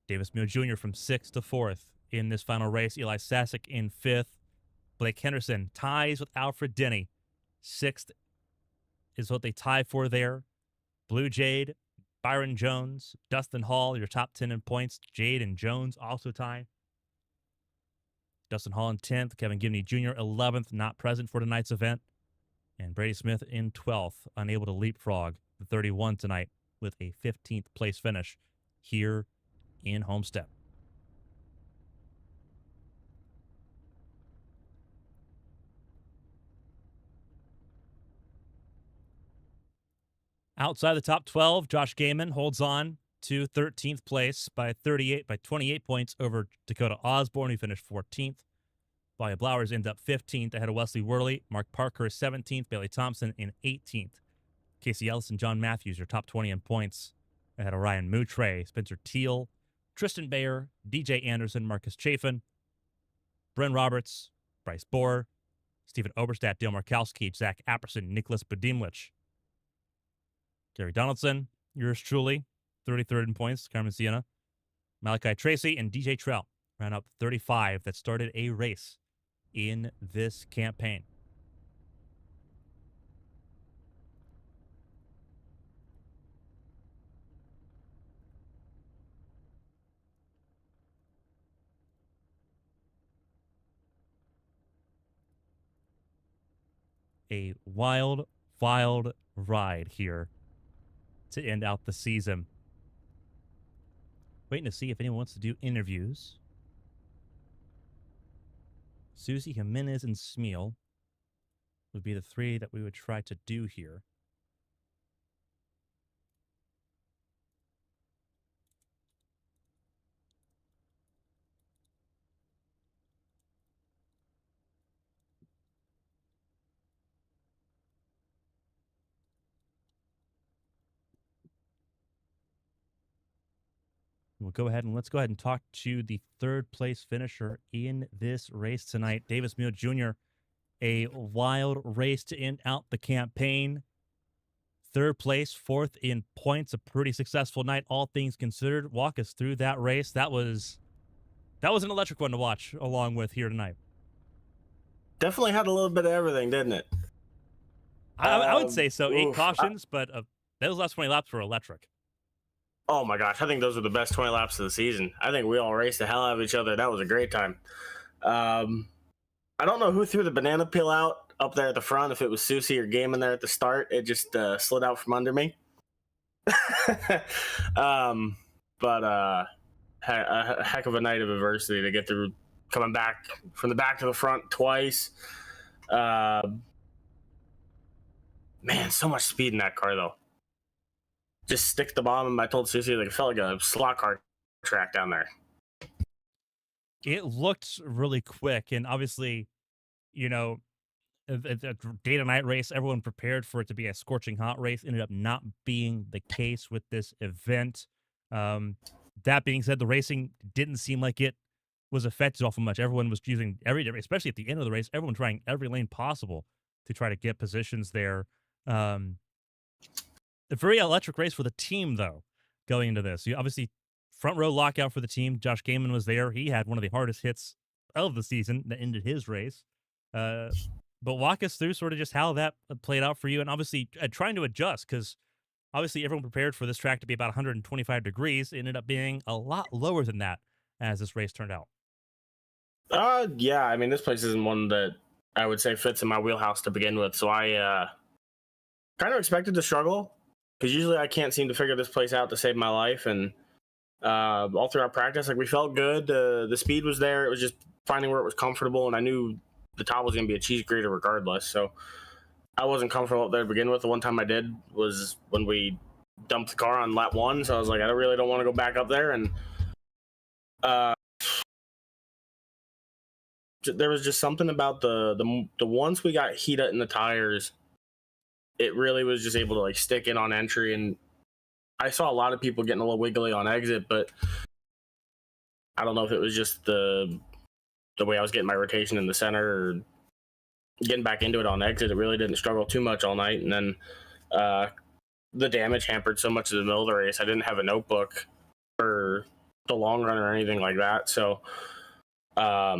Davis Mills Jr. from 6th to 4th in this final race. Eli Sasek in 5th. Blake Henderson ties with Alfred Denny. 6th is what they tie for there. Blue Jade, Byron Jones, Dustin Hall, your top 10 in points. Jade and Jones also tie. Dustin Hall in 10th, Kevin Gibney Jr. 11th, not present for tonight's event. And Brady Smith in 12th, unable to leapfrog the 31 tonight with a 15th place finish here in Homestead. Outside the top 12, Josh Gaiman holds on to 13th place by 28 points over Dakota Osborne, who finished 14th. Bobby Blowers ends up 15th ahead of Wesley Worley. Mark Parker is 17th. Bailey Thompson in 18th. Casey Ellis and John Matthews are top 20 in points ahead of Ryan Moutre, Spencer Teal, Tristan Bayer, DJ Anderson, Marcus Chafin, Bryn Roberts, Bryce Bohr, Stephen Oberstadt, Dale Markowski, Zach Apperson, Nicholas Badimlich, Gary Donaldson, yours truly, 33rd in points, Carmen Sienna, Malachi Tracy, and DJ Trell round out 35 that started a race in this campaign. A wild, wild ride here to end out the season. Waiting to see if anyone wants to do interviews. Susie, Jimenez, and Smeal would be the three that we would try to do here. Let's go ahead and talk to the third place finisher in this race tonight, Davis Mule Jr. A wild race to end out the campaign. Third place, fourth in points, a pretty successful night, all things considered. Walk us through that race. That was an electric one to watch along with here tonight.
Definitely had a little bit of everything, didn't it?
I would say so. 8 cautions, but those last 20 laps were electric.
Oh my gosh, I think those were the best 20 laps of the season. I think we all raced the hell out of each other. That was a great time. I don't know who threw the banana peel out up there at the front, if it was Susie or Gaiman there at the start. It just slid out from under me. But a heck of a night of adversity to get through, coming back from the back to the front twice. Man, so much speed in that car, though. Just stick the bomb, and I told Susie, like, it felt like a slot car track down there.
It looked really quick, and obviously, you know, a day to night race, everyone prepared for it to be a scorching hot race. Ended up not being the case with this event. That being said, the racing didn't seem like it was affected awful much. Everyone was using especially at the end of the race, everyone trying every lane possible to try to get positions there. A very electric race for the team, though, going into this. You obviously, front row lockout for the team. Josh Gaiman was there. He had one of the hardest hits of the season that ended his race. But walk us through sort of just how that played out for you, and obviously trying to adjust, because obviously everyone prepared for this track to be about 125 degrees. It ended up being a lot lower than that as this race turned out.
Yeah, I mean, this place isn't one that I would say fits in my wheelhouse to begin with, so I kind of expected to struggle, because usually I can't seem to figure this place out to save my life, and all throughout practice, like, we felt good. The speed was there. It was just finding where it was comfortable, and I knew the top was going to be a cheese grater regardless, so I wasn't comfortable up there to begin with. The one time I did was when we dumped the car on lap 1, so I was like, I really don't want to go back up there, and there was just something about the once we got heat in the tires, it really was just able to, like, stick in on entry, and I saw a lot of people getting a little wiggly on exit, but I don't know if it was just the way I was getting my rotation in the center or getting back into it on exit. It really didn't struggle too much all night, and then the damage hampered so much of the middle of the race. I didn't have a notebook for the long run or anything like that, so shout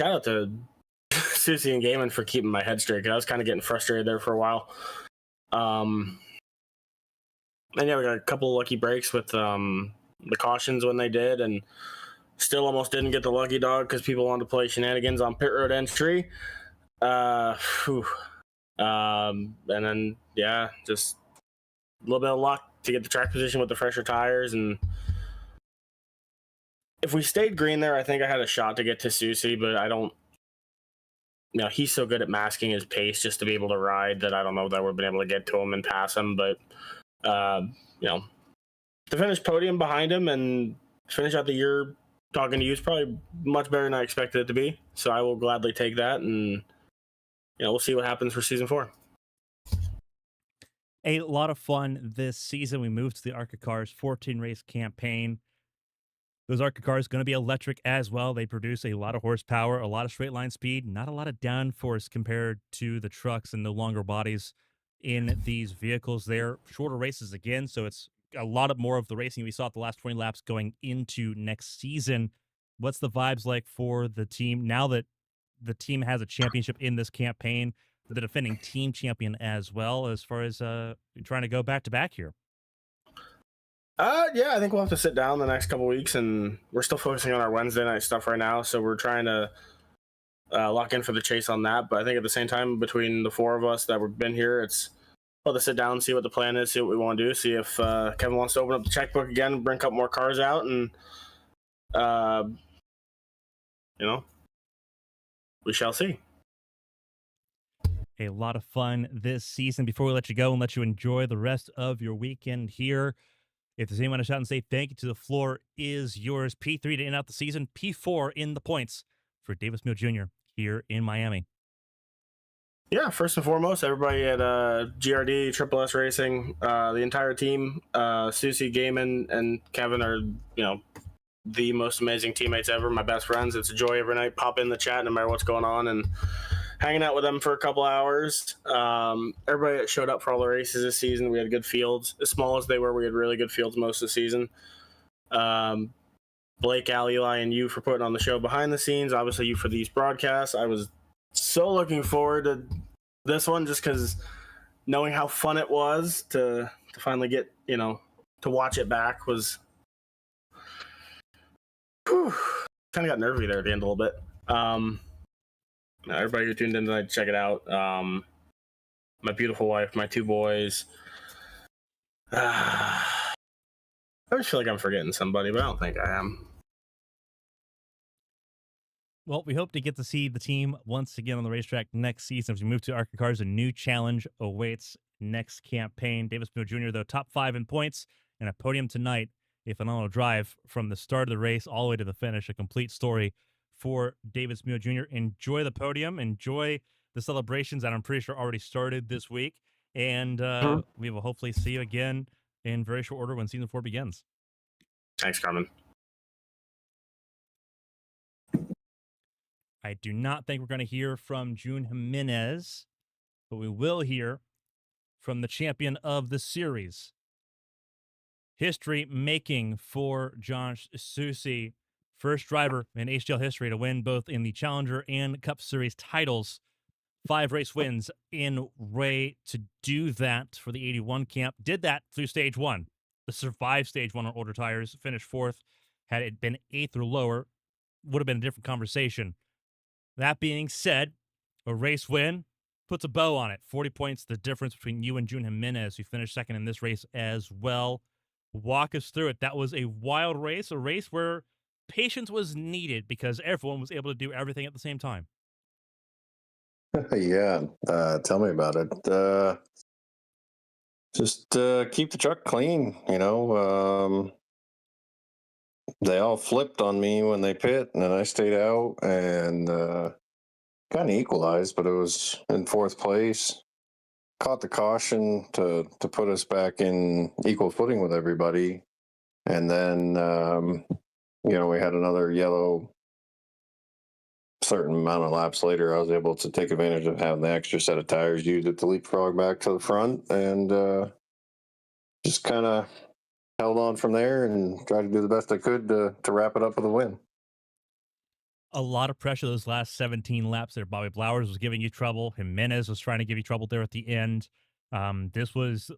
out to Susie and Gaiman for keeping my head straight, because I was kind of getting frustrated there for a while. And yeah, we got a couple of lucky breaks with the cautions when they did, and still almost didn't get the lucky dog because people wanted to play shenanigans on pit road entry. And then, yeah, just a little bit of luck to get the track position with the fresher tires. And if we stayed green there, I think I had a shot to get to Susie, but I don't, he's so good at masking his pace just to be able to ride that I don't know that I would have been able to get to him and pass him. But, to finish podium behind him and finish out the year talking to you is probably much better than I expected it to be. So I will gladly take that, and, we'll see what happens for season 4.
A lot of fun this season. We moved to the ARCA Cars 14 race campaign. Those ARCA cars going to be electric as well. They produce a lot of horsepower, a lot of straight line speed, not a lot of downforce compared to the trucks and the longer bodies in these vehicles. They're shorter races again, so it's a lot of more of the racing we saw at the last 20 laps going into next season. What's the vibes like for the team now that the team has a championship in this campaign, the defending team champion as well, as far as trying to go back to back here?
Yeah, I think we'll have to sit down the next couple weeks, and we're still focusing on our Wednesday night stuff right now. So we're trying to lock in for the chase on that. But I think at the same time, between the four of us that have been here, it's we'll have to sit down, see what the plan is, see what we want to do, see if Kevin wants to open up the checkbook again, bring a couple more cars out, and uh, you know, we shall see.
A lot of fun this season. Before we let you go and let you enjoy the rest of your weekend here, if there's anyone to shout and say thank you to, the floor is yours. P3 to end out the season, P4 in the points for Davis Mills Jr. here in Miami.
Yeah, first and foremost, everybody at GRD, Triple S Racing, the entire team, Susie, Gaiman, and Kevin are, the most amazing teammates ever, my best friends. It's a joy every night. Pop in the chat no matter what's going on and hanging out with them for a couple hours. Everybody that showed up for all the races this season, we had good fields. As small as they were, we had really good fields most of the season. Blake, Al, Eli, and you for putting on the show behind the scenes. Obviously, you for these broadcasts. I was so looking forward to this one just because knowing how fun it was to finally get, to watch it back was kind of got nervy there at the end a little bit. Everybody who tuned in tonight, check it out. My beautiful wife, my two boys. I always feel like I'm forgetting somebody, but I don't think I am.
Well, we hope to get to see the team once again on the racetrack next season. As we move to ARCA cars, a new challenge awaits next campaign. Davis Mills Jr., though, top 5 in points and a podium tonight. A phenomenal drive from the start of the race all the way to the finish. A complete story for Davis Mills Jr. Enjoy the podium. Enjoy the celebrations that I'm pretty sure already started this week. And we will hopefully see you again in very short order when season 4 begins.
Thanks, Carmen.
I do not think we're going to hear from June Jimenez, but we will hear from the champion of the series. History making for John Susi, first driver in HTL history to win both in the Challenger and Cup Series titles. 5 race wins in way to do that for the 81 camp. Did that through stage 1. Survived stage 1 on older tires, finished 4th. Had it been 8th or lower, would have been a different conversation. That being said, a race win puts a bow on it. 40 points, the difference between you and June Jimenez, who finished second in this race as well. Walk us through it. That was a wild race, a race where patience was needed because everyone was able to do everything at the same time.
Yeah, tell me about it. Just keep the truck clean, they all flipped on me when they pit, and then I stayed out and kind of equalized, but it was in 4th place. Caught the caution to put us back in equal footing with everybody, and then we had another yellow. Certain amount of laps later, I was able to take advantage of having the extra set of tires, use it to leapfrog back to the front, and just kind of held on from there and tried to do the best I could to wrap it up with a win.
A lot of pressure those last 17 laps there. Bobby Blowers was giving you trouble. Jimenez was trying to give you trouble there at the end. This was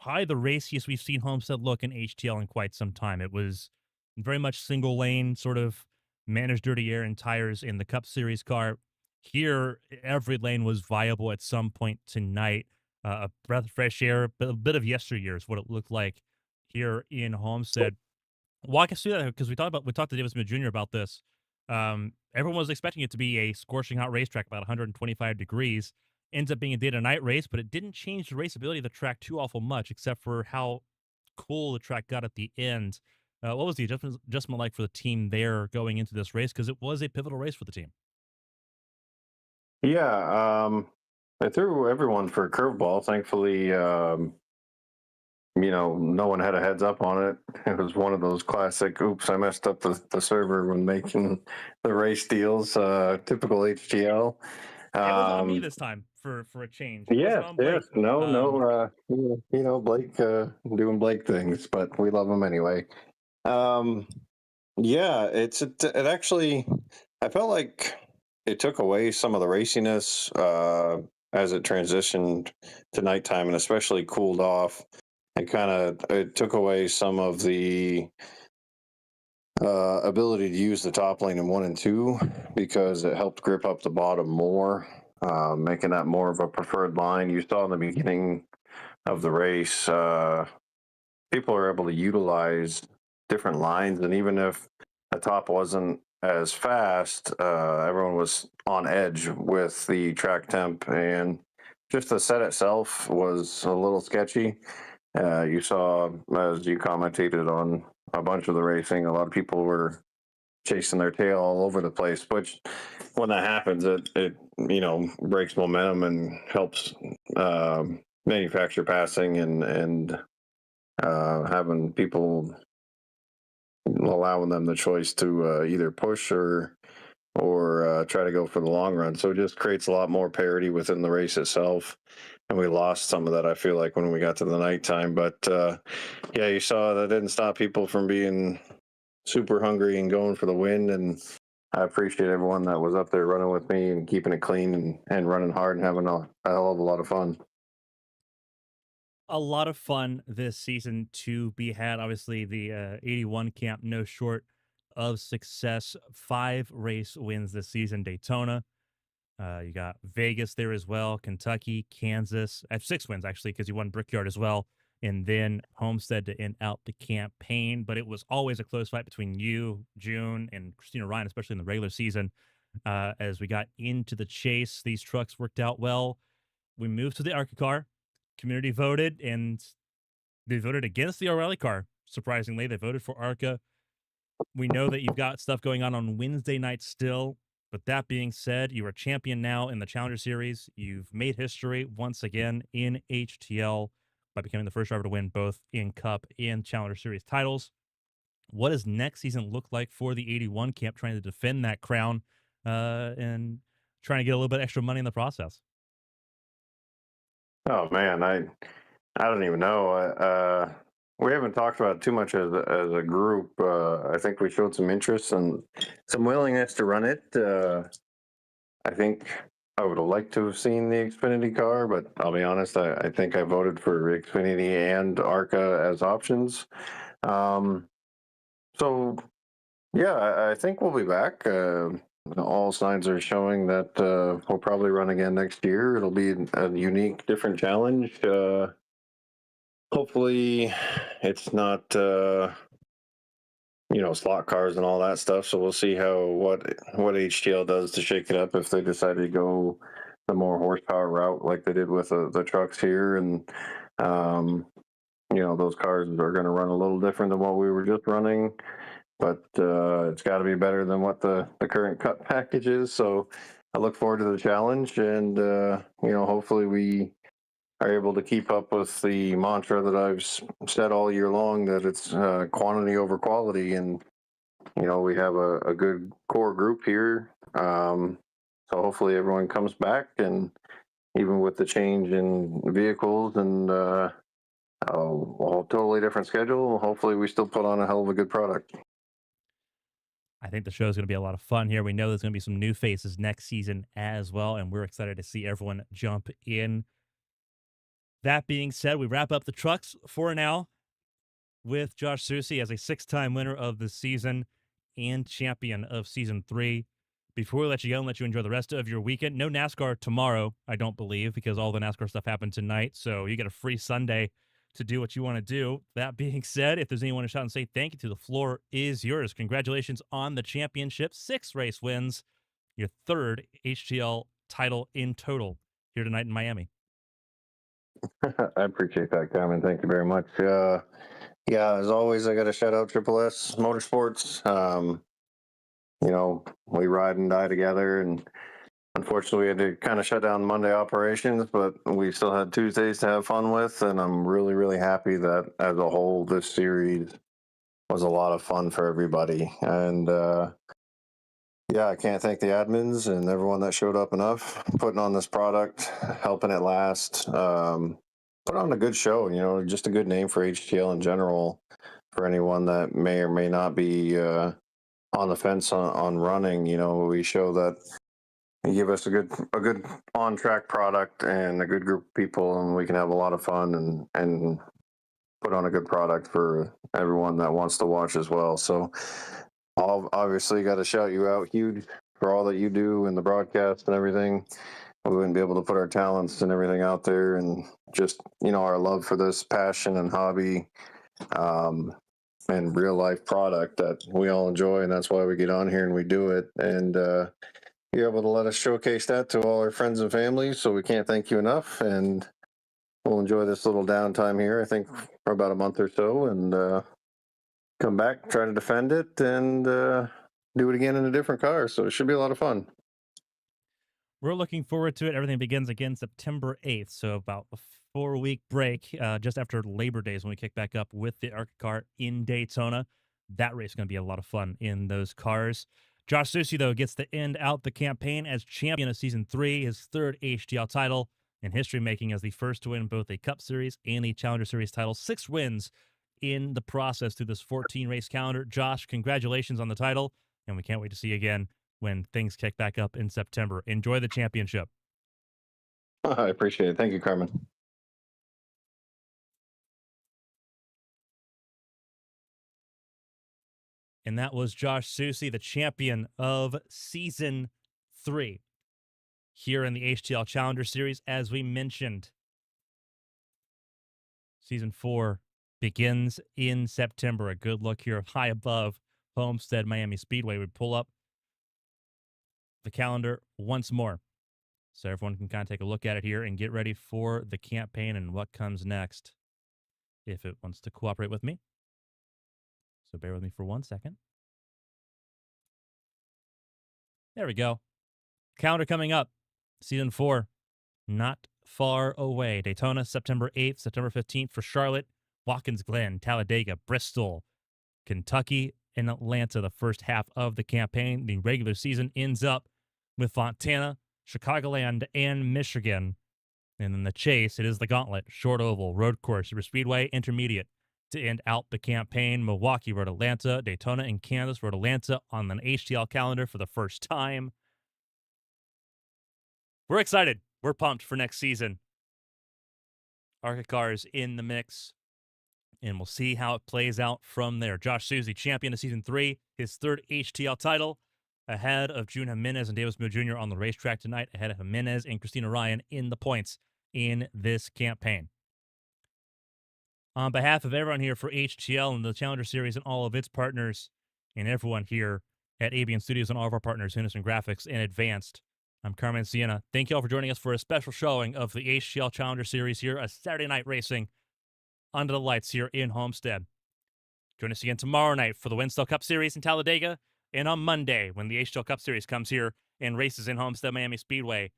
probably the raciest we've seen Homestead look in HTL in quite some time. It was very much single lane, sort of managed dirty air and tires in the Cup Series car. Here, every lane was viable at some point tonight. A breath of fresh air, a bit of yesteryear is what it looked like here in Homestead. Walk us through that because we talked to Davis Mills Jr. about this. Everyone was expecting it to be a scorching hot racetrack, about 125 degrees. Ends up being a day to night race, but it didn't change the raceability of the track too awful much, except for how cool the track got at the end. What was the adjustment like for the team there going into this race? Because it was a pivotal race for the team.
Yeah, I threw everyone for a curveball. Thankfully, no one had a heads up on it. It was one of those classic, oops, I messed up the server when making the race deals, typical HTL.
It was on me this time for a change. It wasn't
Yes,
on
yes,
Blake.
Blake doing Blake things, but we love him anyway. Um, yeah, it actually, I felt like it took away some of the raciness as it transitioned to nighttime and especially cooled off. It took away some of the ability to use the top lane in 1 and 2 because it helped grip up the bottom more, making that more of a preferred line. You saw in the beginning of the race, people are able to utilize different lines, and even if the top wasn't as fast, everyone was on edge with the track temp, and just the set itself was a little sketchy. You saw, as you commentated on a bunch of the racing, a lot of people were chasing their tail all over the place, which when that happens, it breaks momentum and helps manufacture passing and having people allowing them the choice to either push or try to go for the long run. So it just creates a lot more parity within the race itself. And we lost some of that, I feel like, when we got to the nighttime. But yeah, you saw that didn't stop people from being super hungry and going for the win. And I appreciate everyone that was up there running with me and keeping it clean and running hard and having a hell of a lot of fun.
A lot of fun this season to be had. Obviously, the 81 camp, no short of success. 5 race wins this season. Daytona. You got Vegas there as well, Kentucky, Kansas. I have 6 wins actually because you won Brickyard as well, and then Homestead to end out the campaign. But it was always a close fight between you, June, and Christina Ryan, especially in the regular season. As we got into the chase, these trucks worked out well. We moved to the ARCA car. Community voted, and they voted against the O'Reilly car. Surprisingly, they voted for ARCA. We know that you've got stuff going on Wednesday night still. But that being said, you are champion now in the Challenger Series. You've made history once again in HTL by becoming the first driver to win both in Cup and Challenger Series titles. What does next season look like for the 81 camp trying to defend that crown and trying to get a little bit extra money in the process?
Oh man, I don't even know. We haven't talked about it too much as a group. I think we showed some interest and some willingness to run it. I think I would have liked to have seen the Xfinity car, but I'll be honest, I think I voted for Xfinity and ARCA as options. Um, so yeah, I think we'll be back. All signs are showing that we'll probably run again next year. It'll be a unique, different challenge. Hopefully, it's not slot cars and all that stuff. So we'll see what HTL does to shake it up if they decide to go the more horsepower route like they did with the trucks here, and those cars are going to run a little different than what we were just running. But it's got to be better than what the current cut package is. So I look forward to the challenge, and hopefully we are able to keep up with the mantra that I've said all year long, that it's quantity over quality. And we have a good core group here. So hopefully everyone comes back, and even with the change in vehicles and a totally different schedule, hopefully we still put on a hell of a good product.
I think the show is going to be a lot of fun here. We know there's going to be some new faces next season as well, and we're excited to see everyone jump in. That being said, we wrap up the trucks for now with Josh Susi as a 6-time winner of the season and champion of season 3. Before we let you go and let you enjoy the rest of your weekend, no NASCAR tomorrow, I don't believe, because all the NASCAR stuff happened tonight. So you get a free Sunday to do what you want to do. That being said, if there's anyone to shout and say thank you to, the floor is yours. Congratulations on the championship. 6 race wins, your 3rd HTL title in total here tonight in Miami.
I appreciate that, Carmen. Thank you very much. Yeah, as always, I got to shout out Triple S Motorsports. We ride and die together, and unfortunately, we had to kind of shut down Monday operations, but we still had Tuesdays to have fun with. And I'm really, really happy that as a whole, this series was a lot of fun for everybody. And yeah, I can't thank the admins and everyone that showed up enough, putting on this product, helping it last. Put on a good show, just a good name for HTL in general. For anyone that may or may not be on the fence on running, we show that you give us a good on track product and a good group of people, and we can have a lot of fun and put on a good product for everyone that wants to watch as well. So obviously got to shout you out huge for all that you do in the broadcast and everything. We wouldn't be able to put our talents and everything out there, and just our love for this passion and hobby and real life product that we all enjoy, and that's why we get on here and we do it. And you're able to let us showcase that to all our friends and family, so we can't thank you enough. And we'll enjoy this little downtime here, I think, for about a month or so, and come back, try to defend it, and do it again in a different car. So it should be a lot of fun.
We're looking forward to it. Everything begins again September 8th, so about a 4-week break just after Labor Days when we kick back up with the ARCA car in Daytona. That race is going to be a lot of fun in those cars. Josh Susi, though, gets to end out the campaign as champion of Season 3, his third HTL title in history-making as the first to win both a Cup Series and a Challenger Series title. 6 wins in the process through this 14-race calendar. Josh, congratulations on the title, and we can't wait to see you again when things kick back up in September. Enjoy the championship.
I appreciate it. Thank you, Carmen.
And that was Josh Susi, the champion of Season 3 here in the HTL Challenger Series. As we mentioned, Season 4 begins in September. A good look here high above Homestead-Miami Speedway. We pull up the calendar once more so everyone can kind of take a look at it here and get ready for the campaign and what comes next if it wants to cooperate with me. So bear with me for 1 second. There we go. Calendar coming up. Season 4, not far away. Daytona, September 8th, September 15th for Charlotte, Watkins Glen, Talladega, Bristol, Kentucky, and Atlanta, the first half of the campaign. The regular season ends up with Fontana, Chicagoland, and Michigan. And then the chase, it is the gauntlet, short oval, road course, super speedway, intermediate to end out the campaign. Milwaukee, Road Atlanta, Daytona, and Kansas, Road Atlanta on an HTL calendar for the first time. We're excited. We're pumped for next season. ARCA cars in the mix, and we'll see how it plays out from there. Josh Susi, champion of Season 3, his third HTL title, ahead of June Jimenez and Davis Moore Jr. on the racetrack tonight, ahead of Jimenez and Christina Ryan in the points in this campaign. On behalf of everyone here for HTL and the Challenger Series and all of its partners, and everyone here at ABN Studios and all of our partners, Henderson Graphics and Advanced, I'm Carmen Sienna. Thank you all for joining us for a special showing of the HTL Challenger Series here, a Saturday night racing under the lights here in Homestead. Join us again tomorrow night for the Winslow Cup Series in Talladega, and on Monday when the HTL Cup Series comes here and races in Homestead-Miami Speedway.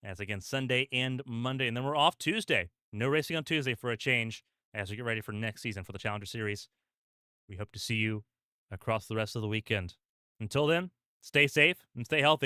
As again, Sunday and Monday, and then we're off Tuesday. No racing on Tuesday for a change as we get ready for next season for the Challenger Series. We hope to see you across the rest of the weekend. Until then, stay safe and stay healthy.